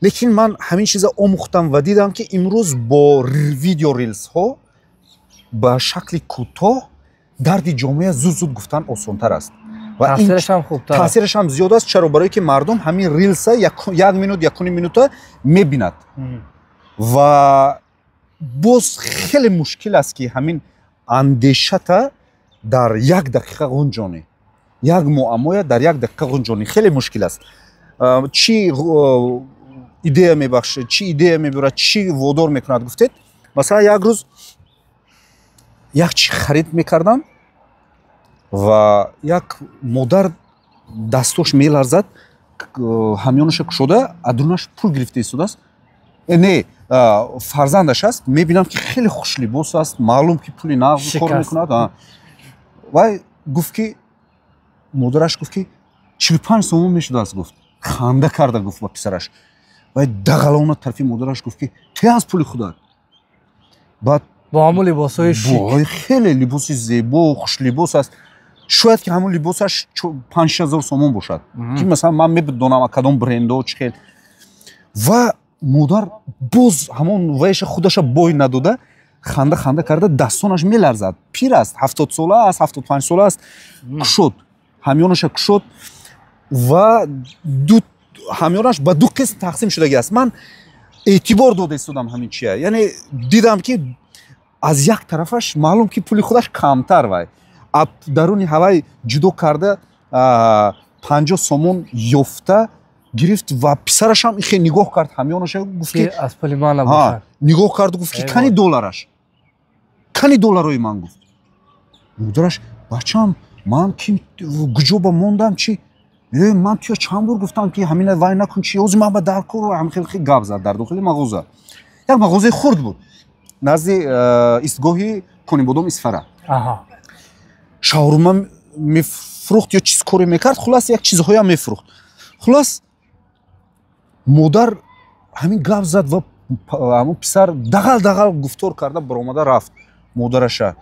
لیکن من همین چیزا آموختم و دیدم که امروز با ویدیو ریلز ها به شکل کوتاه درد جامعه زود گفتن آسان‌تر است و تاثیرش هم خوبتر، تاثیرش هم زیاد است. چرا؟ برای که مردم همین ریلز یک مینوت یک مینوت میبیند و باز خیلی مشکل است که همین اندیشت در یک دقیقه گنجانی، یک معمای در یک دقیقه گنجانی خیلی مشکل است. چی ایده میبخشه، چی ایده میبره، چی وادار میکند. گفتید مثلا یک روز یک چی خرید میکردم و یک مادر دستش میلرزد، همیانش کشوده ادرونش پول گرفته ایستاده است. نه فرزندش است، میبینم که خیلی خوش لباس است، معلوم که پولی نقد کار میکند و گفت که مادرش گفت که 45 سوم میشد است. گفت خنده کرده، گفت با پسرش و دغلانه طرفی مادرش گفت که تی از پول خودت. بعد با همون لباسای شیک، خیلی لباس زیبا خوش لباس است. شاید که همون لباسش 5000 سوم باشد که مثلا من میدونم کدام برندو چه. و مادر باز همون ویش خودش بوی نداده، خنده کرده، دستانش میلرزد. پیر است، 70 ساله است، 75 ساله است. کشد همیانش کشد و همیانش به دو قسم تقسیم شده است. من اعتبار داده ایستادم همین چیه، یعنی دیدم که از یک طرفش معلوم که پولی خودش کمتر وای درونی هوای جدا کرده 50 سومون یافته گرفت و پسرش هم خیلی نگاه کرد، همیانش گفت که از پول من نباشد. نگاه کرد گفت که کنی دلارش кани долларои ман гуфт. модараш бачам ман ки гуҷоба мондам чи ман ту чанд бор гуфтам ки ҳамина вай накун чи озӣ ман ба даркор ҳамхелхи гап зад дар дохили мағоза. як мағозаи хурд буд назди истгоҳи конибодом исфара. шаурма мефурухт ё чиз коре мекард, хулас як чизҳоям мефурухт. хулас модар ҳамин гап зад ва ҳамон писар дағал гуфтор карда баромада рафт. модараша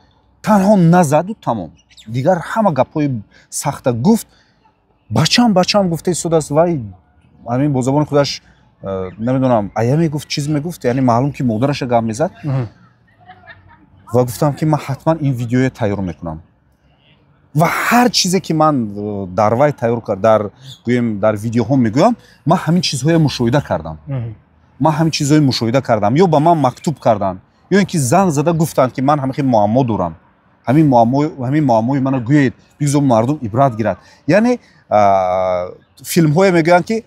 танҳо назаду тамом, дигар ҳама гапҳои сахта гуфт. бачам гуфта истодааст, вай ҳамин бо забони худаш намедонам ая мегуфт, чиз мегуфт, яъне маълум ки модараша гап мезад. ва гуфтам ки ман ҳатман ин видеоя тайёр мекунам ва ҳар чизе ки ман дар вай тайёр кард, дар видеоҳо мегӯям, ман ҳамин чизҳоя мушоҳида кардам. ман ҳамин чизҳои мушоҳида кардам, ё ба ман мактуб кардан, ё ин ки занг зада гуфтанд ки ман ҳамин муаммо дорам, ҳамин муаммои мана гӯед, бигзор мардум ибрат гирад. яъне филмҳое мегӯянд ки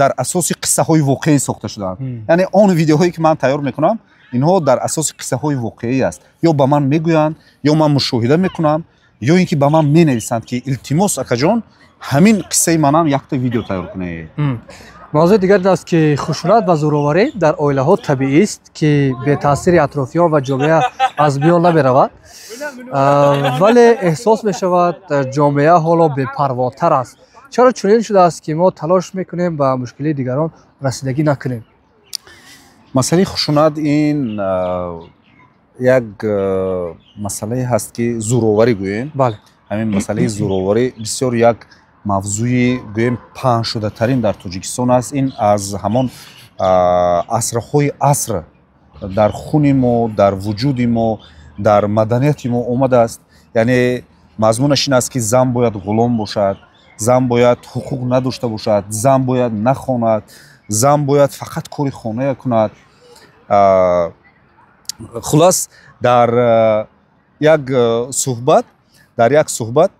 дар асоси қиссаҳои воқеӣ сохта шудаанд. яъне он видеоҳое ки ман тайёр мекунам, инҳо дар асоси қиссаҳои воқеӣ аст. ё ба ман мегӯянд, ё ман мушоҳида мекунам, ё ин ки ба ман менависанд ки илтимос акаҷон ҳамин қиссаи манам якта видео тайёр кунед. мавзӯи дигар аст ки хушунат ва зӯроварӣ дар оилаҳо табиист ки бетаъсири атрофиён ва ҷомеа аз бён намеравад, вале эҳсос мешавад ҷомеа ҳоло бепарвотар аст. чаро чунин шудааст ки мо талош мекунем ба мушкилии дигарон расидагӣ накунем? масъалаи хушунат ин як масъалае ҳаст ки зӯроварӣ гӯем. бале ҳамин масъалаи зӯроварӣ бисёр як мавзӯи гӯем паҳншудатарин дар тоҷикистон аст. ин аз ҳамон асрҳои аср дар хуни мо, дар вуҷуди мо, дар маданияти мо омадааст. яъне мазмунаш ин аст ки зан бояд ғулом бошад, зан бояд ҳуқуқ надошта бошад, зан бояд нахонад, зан бояд фақат кори хоная кунад. хулас дар як суҳбат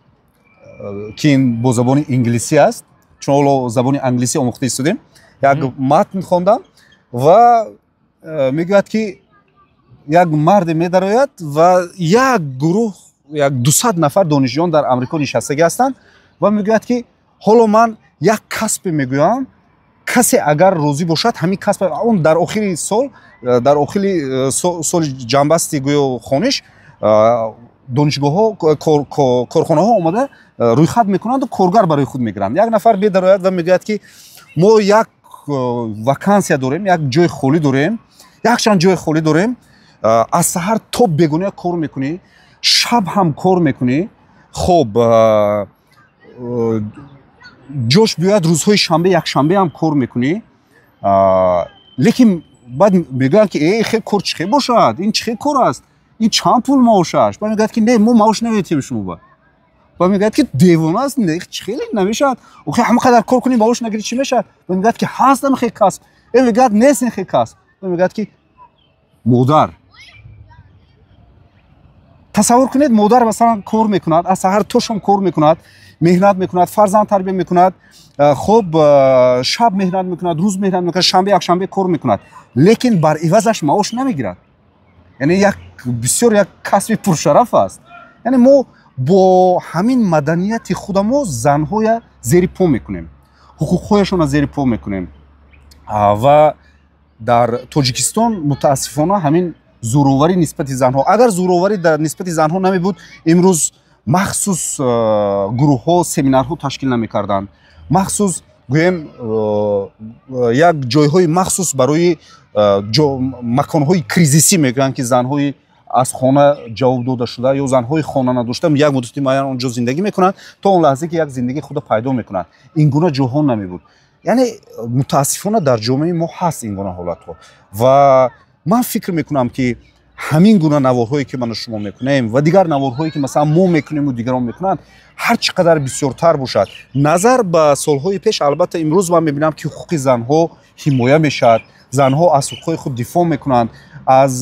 ки ин бо забони инглисӣ аст, чун ҳоло забони англисӣ омӯхта истодем, як матн хондам ва мегӯяд ки як марде медарояд ва як гурӯҳ, як 200 нафар донишҷӯён дар амрико нишастагӣ ҳастанд ва мегӯяд ки ҳоло ман як касбе мегӯям, касе агар розӣ бошад ҳамин касб он дар охири соли ҷанбасти гӯё хониш донишгоҳҳо, корхонаҳо омада рӯйхат мекунанду коргар барои худ мегиранд. як нафар медарояд ва мегӯяд ки мо як вакансия дорем, як ҷои холӣ дорем, якчанд ҷои холӣ дорем, аз саҳар то бегуна кор мекунӣ, шаб ҳам кор мекунӣ. хоб ҷош биёяд рӯзҳои шанбе, якшанбе ҳам кор мекунӣ, лекин баъд мегӯянд ки хеле кор чӣ хел бошад, ин чӣ хел кор аст, ин чанд пул маошаш? Баъд мегӯяд ки не, мо маош наметем шумо. Баъд мегӯяд ки девона аст, не чӣ хеле намешавад, охи ҳама қадар кор кунӣ маош нагирӣ чӣ мешавад? Баъд мегӯяд ки ҳаст ин хел касб, мегӯяд нест ин хел касб. Баъд мегӯяд ки модар, тасаввур кунед, модар масалан кор мекунад, аз саҳар то шом кор мекунад, меҳнат мекунад, фарзанд тарбия мекунад, хоб шаб меҳнат мекунад, рӯз меҳнат мекунад, шанбе якшанбе кор мекунад, лекин бар ивазаш маош намегирад. яъне як бисёр як касби пуршараф аст. яъне мо бо ҳамин маданияти худамо занҳоя зери по мекунем, ҳуқуқҳояшона зери по мекунем. ва дар тоҷикистон мутаассифона ҳамин зӯроварӣ нисбати занҳо, агар зӯроварӣ дар нисбати занҳо намебуд, имрӯз махсус гурӯҳҳо, семинарҳо ташкил намекарданд, махсус гӯем як ҷойҳои махсус барои маконҳои кризисӣ мегӯянд ки занҳои аз хона ҷавоб дода шуда ё занҳои хона надошта як муддати муайян онҷо зиндагӣ мекунанд то он лаҳзае ки як зиндагии худа пайдо мекунанд. Ин гуна ҷойҳо намебуд. яъне мутаассифона дар ҷомеаи мо ҳаст ин гуна ҳолатҳо ва ман фикр мекунам ки ҳамин гуна наворҳое ки ману шумо мекунем ва дигар наворҳое ки масалан мо мекунему дигарон мекунанд ҳар чӣ қадар бисёртар бошад, назар ба солҳои пеш, албатта имрӯз ман мебинам ки ҳуқуқи занҳо ҳимоя мешавад, занҳо аз ҳуқуқҳои худ дифоъ мекунанд, аз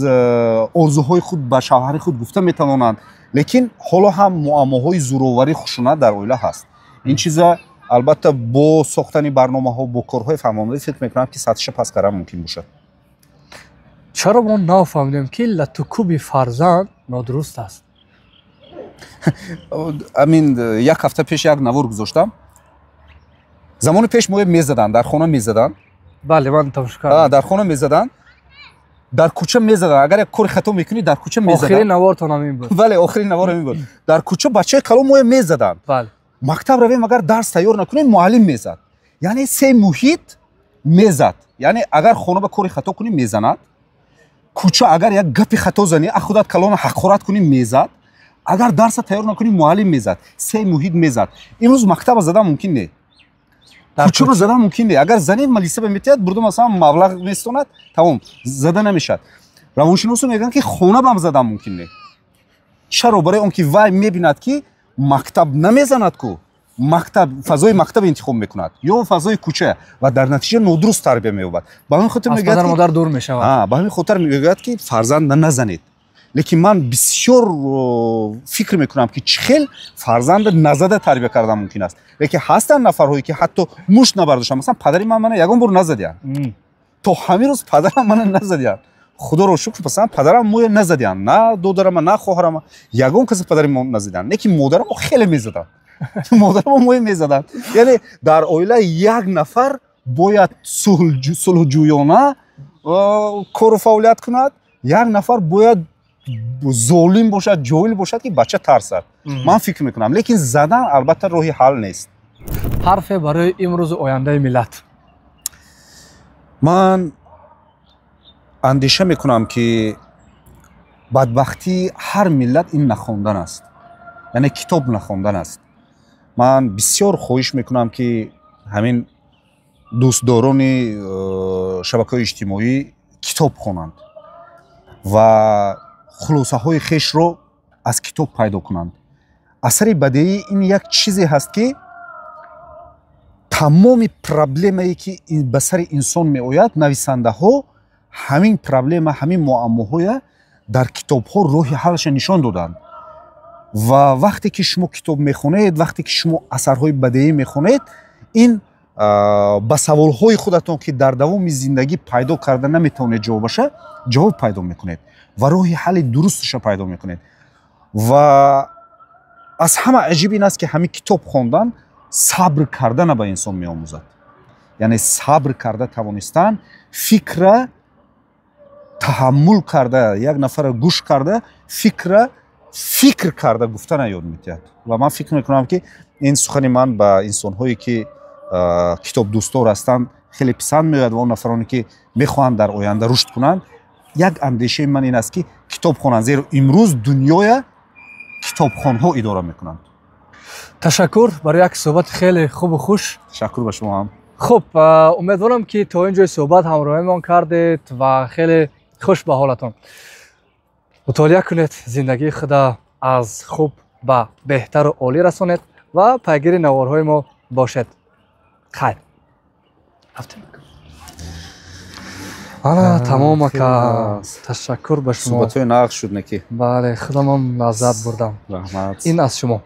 орзуҳои худ ба шавҳари худ гуфта метавонанд, лекин ҳоло ҳам муаммоҳои зӯроварӣ, хушунат дар оила ҳаст. ин чиза албатта бо сохтани барномаҳо, бо корҳои фаҳмонда фикр мекунам ки сатҳша паст кардан мумкин бошад. чаро мо нафаҳмидем ки латукуби фарзанд нодуруст аст? амин як ҳафта пеш як навор гузоштам. замони пеш моё мезаданд, дар хона мезаданд. бале ман тамошо кардам. дар хона мезаданд, дар кӯча мезаданд. агар як кори хато мекунӣ дар кӯча мезаданд. охирин навортон ҳамин буд. бале охирин навор ҳамин буд. дар кӯча бачаи калон моё мезаданд. бале мактаб равем, агар дарс тайёр накунем муаллим мезад. яъне се муҳит мезад. яъне агар хона ба кори хато кунӣ мезанад. кӯча агар як гапи хато занӣ а худат калона ҳақорат кунӣ мезад. агар дарса тайёр накунӣ муаллим мезад. се муҳит мезад. имрӯз мактаба задан мумкин не. кӯчаба задан мумкин не. агар зани малисаба метиҳад бурда масалан маблағ местонад, тамом зада намешад. равоншиносо мегӯянд ки хона бам задан мумкин не. чаро? барои он ки вай мебинад ки мактаб намезанад ку, мактаб фазои мактаб интихоб мекунад ё фазои кӯча ва дар натиҷа нодуруст тарбия меёбад. ба ҳамин хотир мегӯяд мадар модар дур мешавад. ба ҳамин хотир мегӯяд ки фарзанд назанед. лекин ман бисёр фикр мекунам ки чӣ хел фарзанда назада тарбия кардан мумкин аст. лекин ҳастанд нафарҳое ки ҳатто мушт набардоштанд. масалан падари мана ягон бор назадиянд. то ҳамин рӯз падарам мана назадиянд. худоро шукр, масалан падарам моя назадиянд, на додарама, на хоҳарама, ягон каси падари мо назадиянд. лекин модарамо хеле мезаданд. модарамо моя мезаданд. яъне дар оила як нафар бояд сулҳҷӯёна кору фаъолият кунад, як нафар бояд золим бошад, ҷоҳил бошад ки бача тарсад. ман фикр мекунам. лекин задан албатта роҳи ҳал нест. ҳарфе барои имрӯзу ояндаи миллат. ман андеша мекунам ки бадбахтии ҳар миллат ин нахондан аст. яъне китоб нахондан аст. ман бисёр хоҳиш мекунам ки ҳамин дӯстдорони шабакаҳои иҷтимоӣ китоб хонанд ва хулосаҳои хешро аз китоб пайдо кунанд. асари бадеӣ ин як чизе ҳаст ки тамоми проблемае ки ба сари инсон меояд, нависандаҳо ҳамин проблема, ҳамин муаммоҳоя дар китобҳо роҳи ҳалаша нишон доданд. ва вақте ки шумо китоб мехонед, вақте ки шумо асарҳои бадеӣ мехонед, ин ба саволҳои худатон ки дар давоми зиндагӣ пайдо карда наметавонед ҷавобаша, ҷавоб пайдо мекунед ва роҳи ҳалли дурусташа пайдо мекунед. ва аз ҳама аҷиб ин аст ки ҳамин китоб хондан сабр кардана ба инсон меомӯзад. яъне сабр карда тавонистан, фикра таҳаммул карда, як нафара гӯш карда, фикра фикр карда гуфтана ёд метиҳад. ва ман фикр мекунам ки ин сухани ман ба инсонҳое ки китобдӯстдор ҳастанд хеле писанд меояд ва он нафароне ки мехоҳанд дар оянда рушд кунанд. як андешаи ман ин аст ки китоб хонанд, зеро имрӯз дунёя китобхонҳо идора мекунанд. ташаккур барои як суҳбати хеле хубу хуш. ташаккур ба шумо ҳам. хуб, умедворам ки то ин ҷои суҳбат ҳамроҳимон кардед ва хеле хуш ба ҳолатон. мутолиа кунед, зиндагии худа аз хуб ба беҳтару олӣ расонед ва пайгири наворҳои мо бошед. хайр. тамом ака. ташаккур ба шумо. суҳбатҳои нағз шуд неки. бале, худамон лаззат бурдам. раҳмат. ин аз шумо.